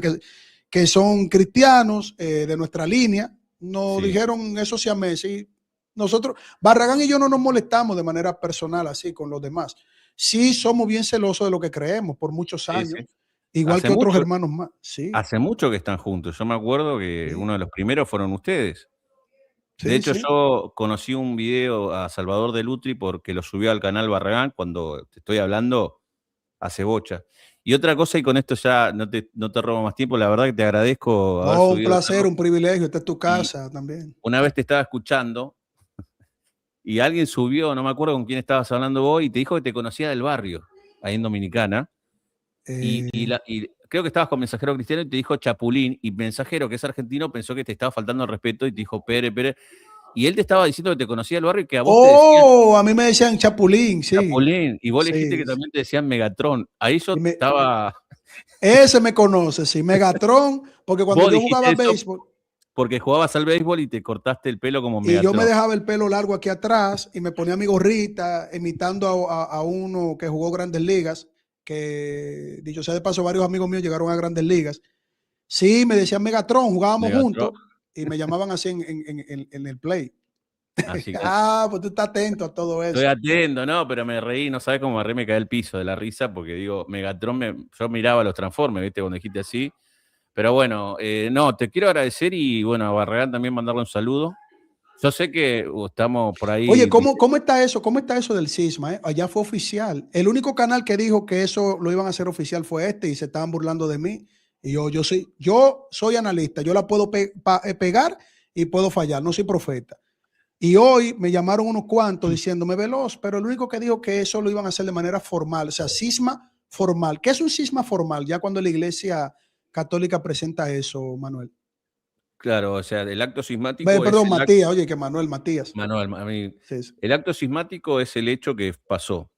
[SPEAKER 2] que son cristianos de nuestra línea, nos
[SPEAKER 3] Sí,
[SPEAKER 2] dijeron esos siameses. Y nosotros, Barragán y yo no nos molestamos de manera personal así con los demás. Sí somos bien celosos de lo que creemos por muchos
[SPEAKER 3] sí,
[SPEAKER 2] años,
[SPEAKER 3] sí.
[SPEAKER 2] igual
[SPEAKER 3] Hace
[SPEAKER 2] que otros
[SPEAKER 3] mucho,
[SPEAKER 2] hermanos más. Sí,
[SPEAKER 3] hace mucho que están juntos. Yo me acuerdo que
[SPEAKER 2] sí,
[SPEAKER 3] uno de los primeros fueron ustedes. De
[SPEAKER 2] sí,
[SPEAKER 3] hecho,
[SPEAKER 2] sí.
[SPEAKER 3] yo conocí un video a Salvador de Lutri porque lo subió al canal Barragán cuando te estoy hablando hace bocha. Y otra cosa, y con esto ya no te robo más tiempo, la verdad que te agradezco haber
[SPEAKER 2] No, un
[SPEAKER 3] subido,
[SPEAKER 2] placer,
[SPEAKER 3] Carlos.
[SPEAKER 2] un privilegio. Esta es tu
[SPEAKER 3] Y
[SPEAKER 2] casa también.
[SPEAKER 3] una vez te estaba escuchando y alguien subió, no me acuerdo con quién estabas hablando vos, y te dijo que te conocía del barrio, ahí en Dominicana. Y creo que estabas con Mensajero Cristiano y te dijo Chapulín, y Mensajero, que es argentino, pensó que te estaba faltando el respeto y te dijo Pere. Y él te estaba diciendo que te conocía del barrio y que a vos te decían
[SPEAKER 2] Oh, a mí me decían Chapulín, sí,
[SPEAKER 3] Chapulín, y vos le dijiste que
[SPEAKER 2] sí, sí.
[SPEAKER 3] también te decían Megatron. Ahí yo
[SPEAKER 2] Y
[SPEAKER 3] estaba.
[SPEAKER 2] ese me conoce, sí, Megatron, porque cuando
[SPEAKER 3] Vos
[SPEAKER 2] yo
[SPEAKER 3] dijiste
[SPEAKER 2] jugaba
[SPEAKER 3] eso
[SPEAKER 2] béisbol
[SPEAKER 3] porque jugabas al béisbol y te cortaste el pelo como
[SPEAKER 2] y yo me
[SPEAKER 3] Megatron.
[SPEAKER 2] dejaba el pelo largo aquí atrás y me ponía mi gorrita imitando a uno que jugó Grandes Ligas, que dicho sea de paso, varios amigos míos llegaron a Grandes Ligas. Sí, me decían Megatron, jugábamos
[SPEAKER 3] Megatron.
[SPEAKER 2] juntos y me llamaban así en el play.
[SPEAKER 3] Así que
[SPEAKER 2] Ah, pues tú estás atento a todo
[SPEAKER 3] estoy
[SPEAKER 2] eso.
[SPEAKER 3] atento, ¿no? Pero me reí, no sabes cómo me reí, me caí el piso de la risa porque digo, Megatron, yo miraba los Transformers, ¿viste? Cuando dijiste así. Pero bueno, no, te quiero agradecer y bueno, a Barragán también mandarle un saludo. Yo sé que estamos por
[SPEAKER 2] Oye,
[SPEAKER 3] ahí.
[SPEAKER 2] ¿cómo está eso? ¿Cómo está eso del cisma? Allá fue oficial. El único canal que dijo que eso lo iban a hacer oficial fue este y se estaban burlando de mí. Y yo soy analista, yo la puedo pegar y puedo fallar, no soy profeta. Y hoy me llamaron unos cuantos diciéndome veloz, pero el único que dijo que eso lo iban a hacer de manera formal, o sea, cisma formal. ¿Qué es un cisma formal? Ya cuando la iglesia católica presenta eso, Manuel.
[SPEAKER 3] Claro, o sea, el acto sismático es
[SPEAKER 2] Perdón, Matías, oye, que Manuel Matías.
[SPEAKER 3] Manuel, a mí,
[SPEAKER 2] Sí, sí.
[SPEAKER 3] el acto sismático es el hecho que pasó.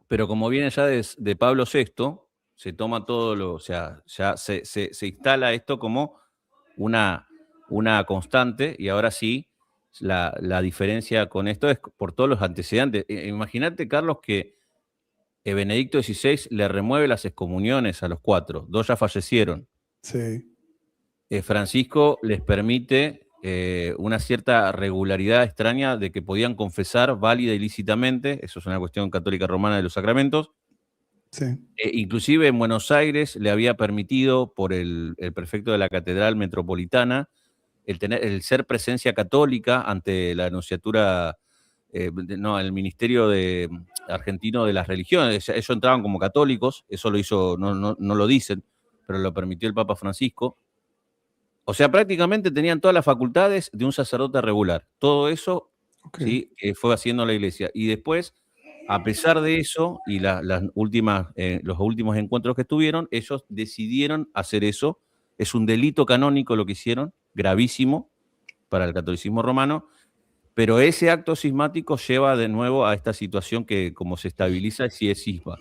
[SPEAKER 3] Pero como viene ya de Pablo VI, se toma todo o sea, ya se instala esto como una, una constante y ahora sí, la diferencia con esto es por todos los antecedentes. Imagínate, Carlos, que Benedicto XVI le remueve las excomuniones a los 4, 2 ya fallecieron.
[SPEAKER 2] Sí.
[SPEAKER 3] Francisco les permite una cierta regularidad extraña de que podían confesar válida y lícitamente, eso es una cuestión católica romana de los sacramentos.
[SPEAKER 2] Sí.
[SPEAKER 3] Inclusive en Buenos Aires le había permitido por el prefecto de la Catedral Metropolitana el ser presencia católica ante la nunciatura, el Ministerio Argentino de las Religiones. Ellos entraban como católicos, eso lo hizo, no lo dicen, pero lo permitió el Papa Francisco. O sea, prácticamente tenían todas las facultades de un sacerdote regular. Todo eso,
[SPEAKER 2] Ok.
[SPEAKER 3] ¿sí? Fue haciendo la iglesia. Y después, a pesar de eso, y los últimos encuentros que tuvieron, ellos decidieron hacer eso. Es un delito canónico lo que hicieron, gravísimo para el catolicismo romano, pero ese acto sismático lleva de nuevo a esta situación que como se estabiliza, sí es sisma.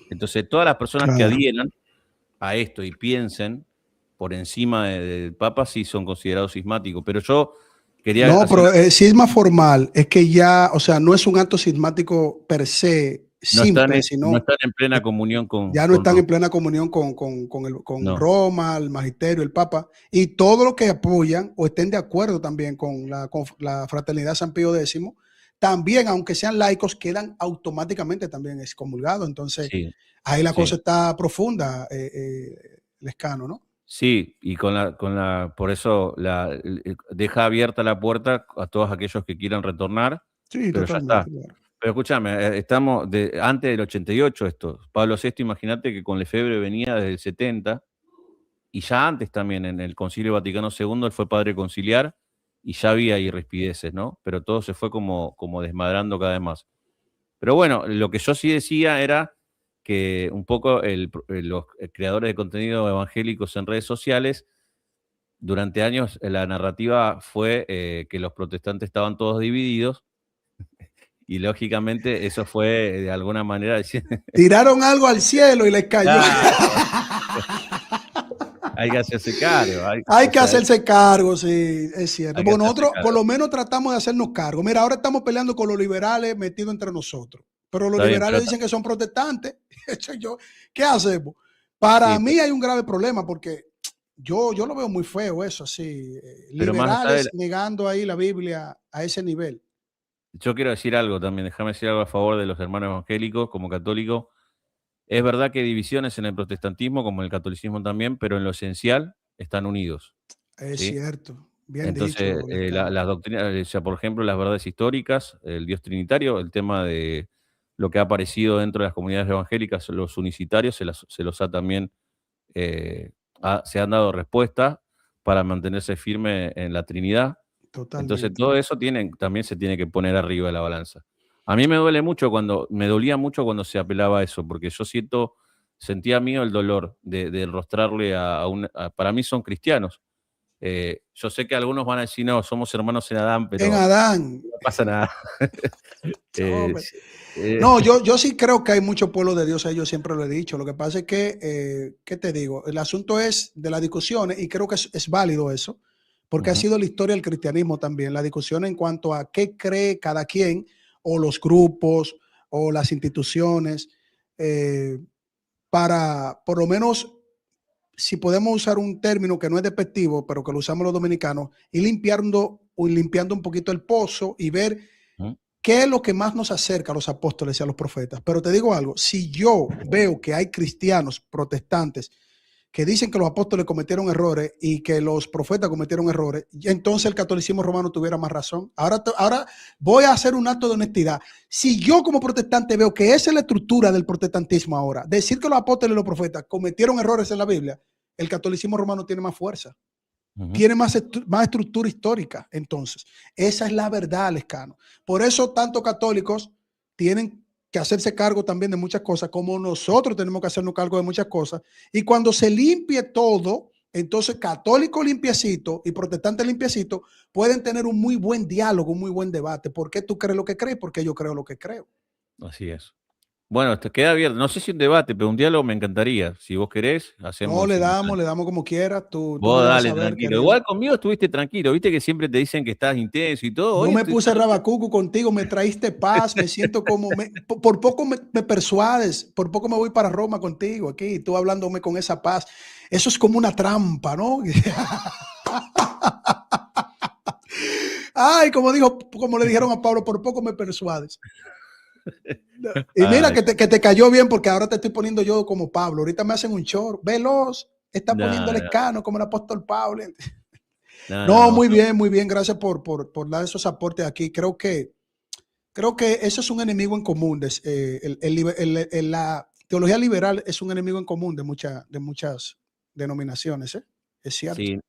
[SPEAKER 3] Entonces, todas las personas que
[SPEAKER 2] Claro.
[SPEAKER 3] adhieran a esto y piensen por encima del Papa sí son considerados sismáticos, pero yo quería
[SPEAKER 2] No,
[SPEAKER 3] hacer
[SPEAKER 2] pero cisma formal es que ya, o sea, no es un acto sismático per se simple,
[SPEAKER 3] no
[SPEAKER 2] sino
[SPEAKER 3] están en plena comunión
[SPEAKER 2] ya no
[SPEAKER 3] con
[SPEAKER 2] están
[SPEAKER 3] Roma.
[SPEAKER 2] en plena comunión con
[SPEAKER 3] No,
[SPEAKER 2] Roma, el magisterio, el Papa, y todo lo que apoyan o estén de acuerdo también con la Fraternidad San Pío X, también, aunque sean laicos, quedan automáticamente también excomulgados. Entonces,
[SPEAKER 3] sí,
[SPEAKER 2] ahí la
[SPEAKER 3] sí.
[SPEAKER 2] cosa está profunda, Lescano, ¿no?
[SPEAKER 3] Sí, y por eso deja abierta la puerta a todos aquellos que quieran retornar,
[SPEAKER 2] Sí,
[SPEAKER 3] pero ya está.
[SPEAKER 2] totalmente, claro.
[SPEAKER 3] Pero escúchame, estamos antes del 88 esto. Pablo VI, imagínate que con Lefebvre venía desde el 70, y ya antes también en el Concilio Vaticano II él fue padre conciliar y ya había ahí rispideces, ¿no? Pero todo se fue como desmadrando cada vez más. Pero bueno, lo que yo sí decía era que un poco los creadores de contenido evangélicos en redes sociales, durante años la narrativa fue que los protestantes estaban todos divididos y lógicamente eso fue de alguna manera decir,
[SPEAKER 2] Tiraron algo al cielo y les cayó.
[SPEAKER 3] claro, hay que hacerse cargo.
[SPEAKER 2] Hay
[SPEAKER 3] O
[SPEAKER 2] que
[SPEAKER 3] sea,
[SPEAKER 2] hacerse cargo, sí, es cierto.
[SPEAKER 3] hay que
[SPEAKER 2] Bueno,
[SPEAKER 3] hacerse
[SPEAKER 2] nosotros por
[SPEAKER 3] cargo.
[SPEAKER 2] lo menos tratamos de hacernos cargo. Mira, ahora estamos peleando con los liberales metidos entre nosotros, pero los
[SPEAKER 3] Está bien,
[SPEAKER 2] liberales
[SPEAKER 3] pero
[SPEAKER 2] dicen que son protestantes. Eso yo, ¿qué hacemos? Para
[SPEAKER 3] sí,
[SPEAKER 2] mí hay un grave problema porque yo lo veo muy feo eso, así,
[SPEAKER 3] pero más allá
[SPEAKER 2] liberales negando ahí la Biblia a ese nivel.
[SPEAKER 3] yo quiero decir algo también, déjame decir algo a favor de los hermanos evangélicos como católico. Es verdad que hay divisiones en el protestantismo, como en el catolicismo también, pero en lo esencial están unidos,
[SPEAKER 2] Es
[SPEAKER 3] ¿sí?
[SPEAKER 2] cierto, bien
[SPEAKER 3] Entonces,
[SPEAKER 2] dicho, Lescano.
[SPEAKER 3] las doctrinas, o sea, por ejemplo, las verdades históricas, el Dios trinitario, el tema de lo que ha aparecido dentro de las comunidades evangélicas, los unicitarios, se los ha también, eh, se han dado respuesta para mantenerse firme en la Trinidad. Entonces,
[SPEAKER 2] Totalmente.
[SPEAKER 3] todo eso también se tiene que poner arriba de la balanza. A mí me dolía mucho cuando se apelaba a eso, porque yo sentía mío el dolor de rostrarle para mí son cristianos. Yo sé que algunos van a decir, no, somos hermanos en Adán,
[SPEAKER 2] En
[SPEAKER 3] pero
[SPEAKER 2] Adán.
[SPEAKER 3] no pasa nada.
[SPEAKER 2] Hombre.
[SPEAKER 3] Sí, eh,
[SPEAKER 2] No, yo sí creo que hay mucho pueblo de Dios, ahí yo siempre lo he dicho. Lo que pasa es que, ¿qué te digo? El asunto es de las discusiones y creo que es válido eso, porque ha
[SPEAKER 3] ujú,
[SPEAKER 2] sido la historia del cristianismo también, la discusión en cuanto a qué cree cada quien o los grupos o las instituciones eh, para, por lo menos, si podemos usar un término que no es despectivo, pero que lo usamos los dominicanos, ir limpiando un poquito el pozo y ver
[SPEAKER 3] ujú,
[SPEAKER 2] qué es lo que más nos acerca a los apóstoles y a los profetas. Pero te digo algo, si yo veo que hay cristianos protestantes que dicen que los apóstoles cometieron errores y que los profetas cometieron errores, entonces el catolicismo romano tuviera más razón. Ahora voy a hacer un acto de honestidad. Si yo como protestante veo que esa es la estructura del protestantismo ahora, decir que los apóstoles y los profetas cometieron errores en la Biblia, el catolicismo romano tiene más fuerza,
[SPEAKER 3] ujú.
[SPEAKER 2] tiene más estructura histórica. Entonces, esa es la verdad, Lescano. Por eso, tanto católicos tienen que hacerse cargo también de muchas cosas, como nosotros tenemos que hacernos cargo de muchas cosas. Y cuando se limpie todo, entonces católico limpiecito y protestante limpiecito pueden tener un muy buen diálogo, un muy buen debate. ¿Por qué tú crees lo que crees? Porque yo creo lo que creo.
[SPEAKER 3] Así es. Bueno, te queda abierto. No sé si un debate, pero un diálogo me encantaría. Si vos querés,
[SPEAKER 2] No,
[SPEAKER 3] hacemos simultáneo.
[SPEAKER 2] le damos como quieras. Tú me
[SPEAKER 3] Vos
[SPEAKER 2] dejas
[SPEAKER 3] dale,
[SPEAKER 2] saber,
[SPEAKER 3] tranquilo.
[SPEAKER 2] querido.
[SPEAKER 3] Igual conmigo estuviste tranquilo. Viste que siempre te dicen que estás intenso y todo.
[SPEAKER 2] No
[SPEAKER 3] Hoy
[SPEAKER 2] me
[SPEAKER 3] estoy.
[SPEAKER 2] puse rabacucu contigo, me traíste paz, me siento como, por poco me persuades, por poco me voy para Roma contigo aquí, tú hablándome con esa paz. Eso es como una trampa, ¿no? Ay, como le dijeron a Pablo, por poco me persuades. Y mira
[SPEAKER 3] Ay,
[SPEAKER 2] que te cayó bien porque ahora te estoy poniendo yo como Pablo. Ahorita me hacen un short, veloz, está poniendo el
[SPEAKER 3] no,
[SPEAKER 2] escano como el apóstol Pablo.
[SPEAKER 3] no, no,
[SPEAKER 2] No,
[SPEAKER 3] no.
[SPEAKER 2] muy bien, gracias por dar esos aportes aquí. Creo que eso es un enemigo en común. La teología liberal es un enemigo en común de muchas denominaciones, ¿eh? Es cierto.
[SPEAKER 3] Sí,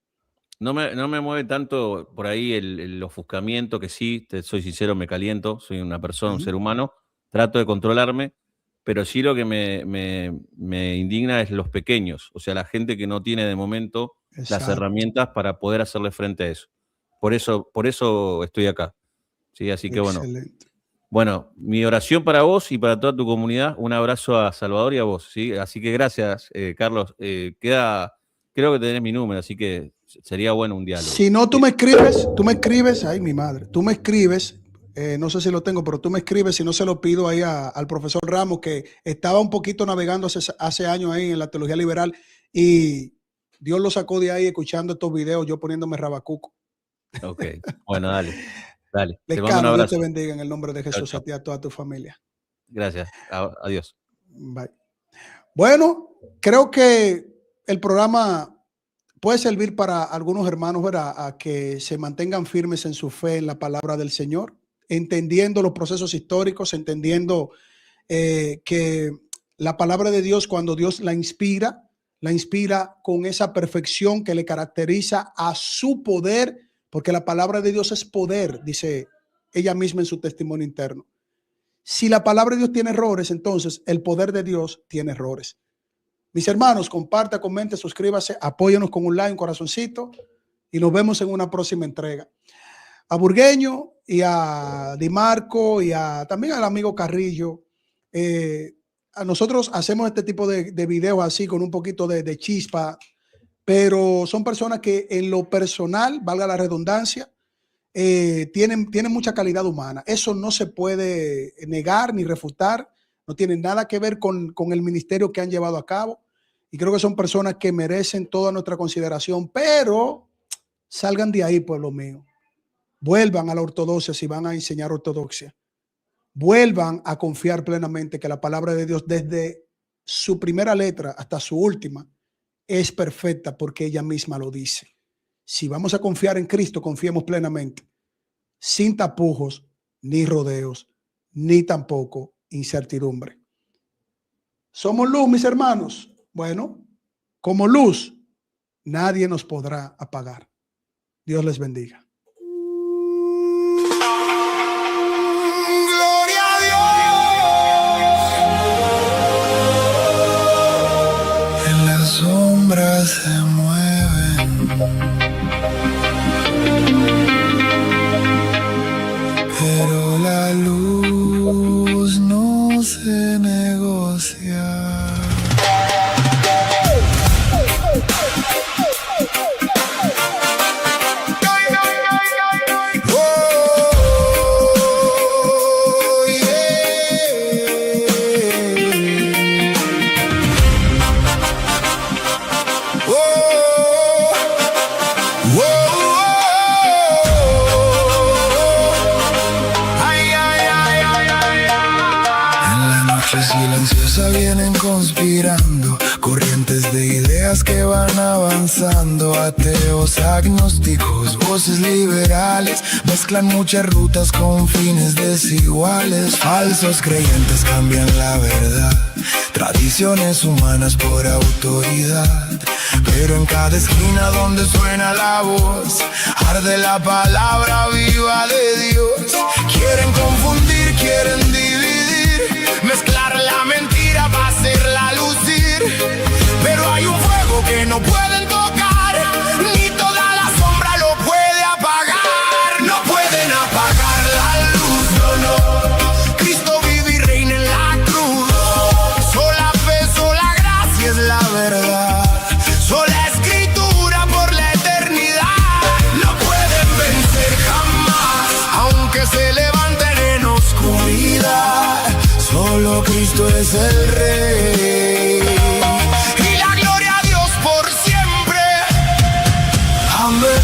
[SPEAKER 3] no me mueve tanto por ahí el ofuscamiento, que sí, te soy sincero, me caliento, soy una persona, un
[SPEAKER 2] Ujú.
[SPEAKER 3] ser humano, trato de controlarme, pero sí lo que me indigna es los pequeños, o sea, la gente que no tiene de momento las
[SPEAKER 2] Exacto.
[SPEAKER 3] herramientas para poder hacerle frente a eso. Por eso estoy acá. Sí, así que bueno.
[SPEAKER 2] Excelente.
[SPEAKER 3] Bueno, mi oración para vos y para toda tu comunidad. Un abrazo a Salvador y a vos, ¿sí? Así que gracias, Carlos. Creo que tenés mi número, así que sería bueno un diálogo.
[SPEAKER 2] Si no, tú me escribes, ay, mi madre, tú me escribes No sé si lo tengo, pero tú me escribes, si no se lo pido ahí al profesor Ramos, que estaba un poquito navegando hace años ahí en la teología liberal y Dios lo sacó de ahí escuchando estos videos, yo poniéndome rabacuco.
[SPEAKER 3] Ok, bueno, dale. Dale.
[SPEAKER 2] Les
[SPEAKER 3] Te mando un
[SPEAKER 2] Dios
[SPEAKER 3] abrazo.
[SPEAKER 2] te bendiga en el nombre de
[SPEAKER 3] Chao,
[SPEAKER 2] Jesús,
[SPEAKER 3] chao.
[SPEAKER 2] a ti y a toda tu familia.
[SPEAKER 3] Gracias. Adiós.
[SPEAKER 2] Bye. Bueno, creo que el programa puede servir para algunos hermanos, ¿verdad?, a que se mantengan firmes en su fe en la palabra del Señor, entendiendo los procesos históricos, entendiendo que la palabra de Dios, cuando Dios la inspira con esa perfección que le caracteriza a su poder, porque la palabra de Dios es poder, dice ella misma en su testimonio interno. Si la palabra de Dios tiene errores, entonces el poder de Dios tiene errores. Mis hermanos, comparta, comente, suscríbase, apóyenos con un like, un corazoncito y nos vemos en una próxima entrega. A Burgueño y a Di Marco y también al amigo Carrillo, a nosotros hacemos este tipo de videos así con un poquito de chispa, pero son personas que en lo personal, valga la redundancia, tienen mucha calidad humana. Eso no se puede negar ni refutar. No tiene nada que ver con el ministerio que han llevado a cabo. Y creo que son personas que merecen toda nuestra consideración, pero salgan de ahí, pueblo mío. Vuelvan a la ortodoxia si van a enseñar ortodoxia. Vuelvan a confiar plenamente que la palabra de Dios, desde su primera letra hasta su última, es perfecta porque ella misma lo dice. Si vamos a confiar en Cristo, confiemos plenamente, sin tapujos, ni rodeos, ni tampoco incertidumbre. ¿Somos luz, mis hermanos? Bueno, como luz, nadie nos podrá apagar. Dios les bendiga.
[SPEAKER 1] Gloria a Dios. En las sombras se mueven, pero la luz no se negocia. Oh, yeah. Oh, oh, ay, ay, ay, ay, ay, ay. En la noche silenciosa vienen conspirando corrientes de ideas que van avanzando. Ateos, agnósticos, voces liberales mezclan muchas rutas con fines desiguales. Falsos creyentes cambian la verdad, tradiciones humanas por autoridad. Pero en cada esquina donde suena la voz, arde la palabra viva de Dios. Quieren confundir, quieren dividir, mezclar la mentira para hacerla lucir. Pero hay un fuego que no pueden tocar, ni toda la sombra lo puede apagar. No pueden apagar la luz, no, no. Cristo vive y reina en la cruz. Sola fe, sola gracia es la verdad. Sola escritura por la eternidad. No pueden vencer jamás, aunque se levanten en oscuridad. Solo Cristo es el Rey. Y la gloria a Dios por siempre. Amén.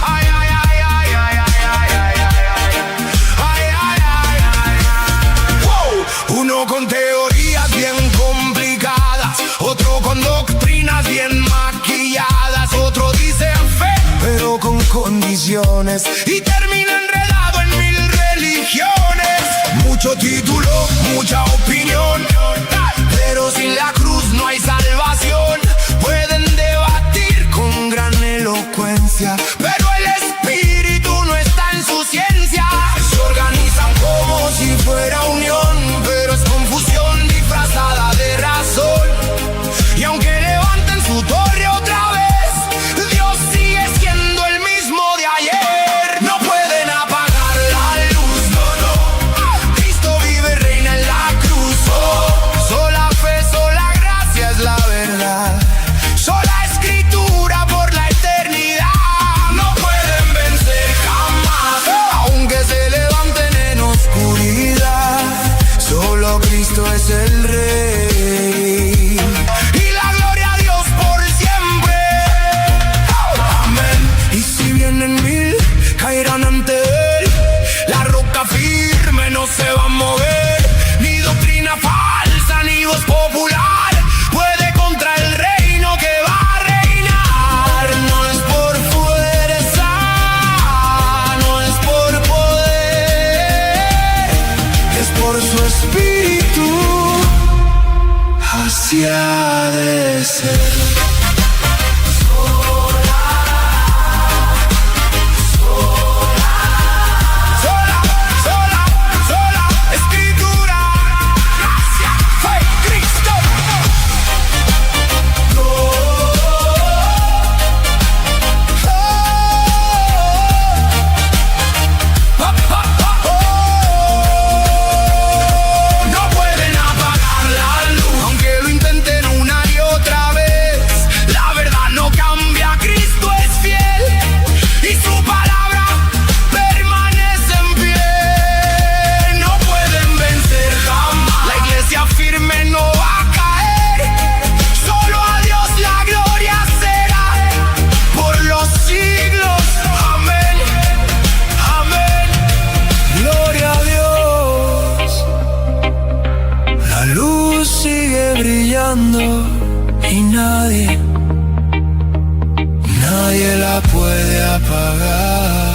[SPEAKER 1] Ay, ay, ay, ay, ay, ay, ay, ay, ay, ay, ay, ay, ay. Wow. Uno con teorías bien complicadas, otro con doctrinas bien maquilladas, otro dice fe, pero con condiciones, y termina enredado en 1000 religiones. Mucho título, mucha opinión, pero sin la cruz no hay salvación. Pueden debatir con gran elocuencia, pero el espíritu no está en su ciencia. Se organizan como si fuera unión, pero es confusión disfrazada de razón. Y aunque levanten su torre otra vez, Dios sigue siendo el mismo de ayer. No pueden apagar la luz, no, no. Cristo vive, reina en la cruz. Oh, sola fe, sola gracia es la verdad. Sola escritura por la eternidad. 1000 caerán ante él. La roca firme no se va a mover, ni doctrina falsa, ni voz popular puede contra el reino que va a reinar. No es por fuerza, no es por poder, es por su espíritu, así ha de ser. Y nadie la puede apagar.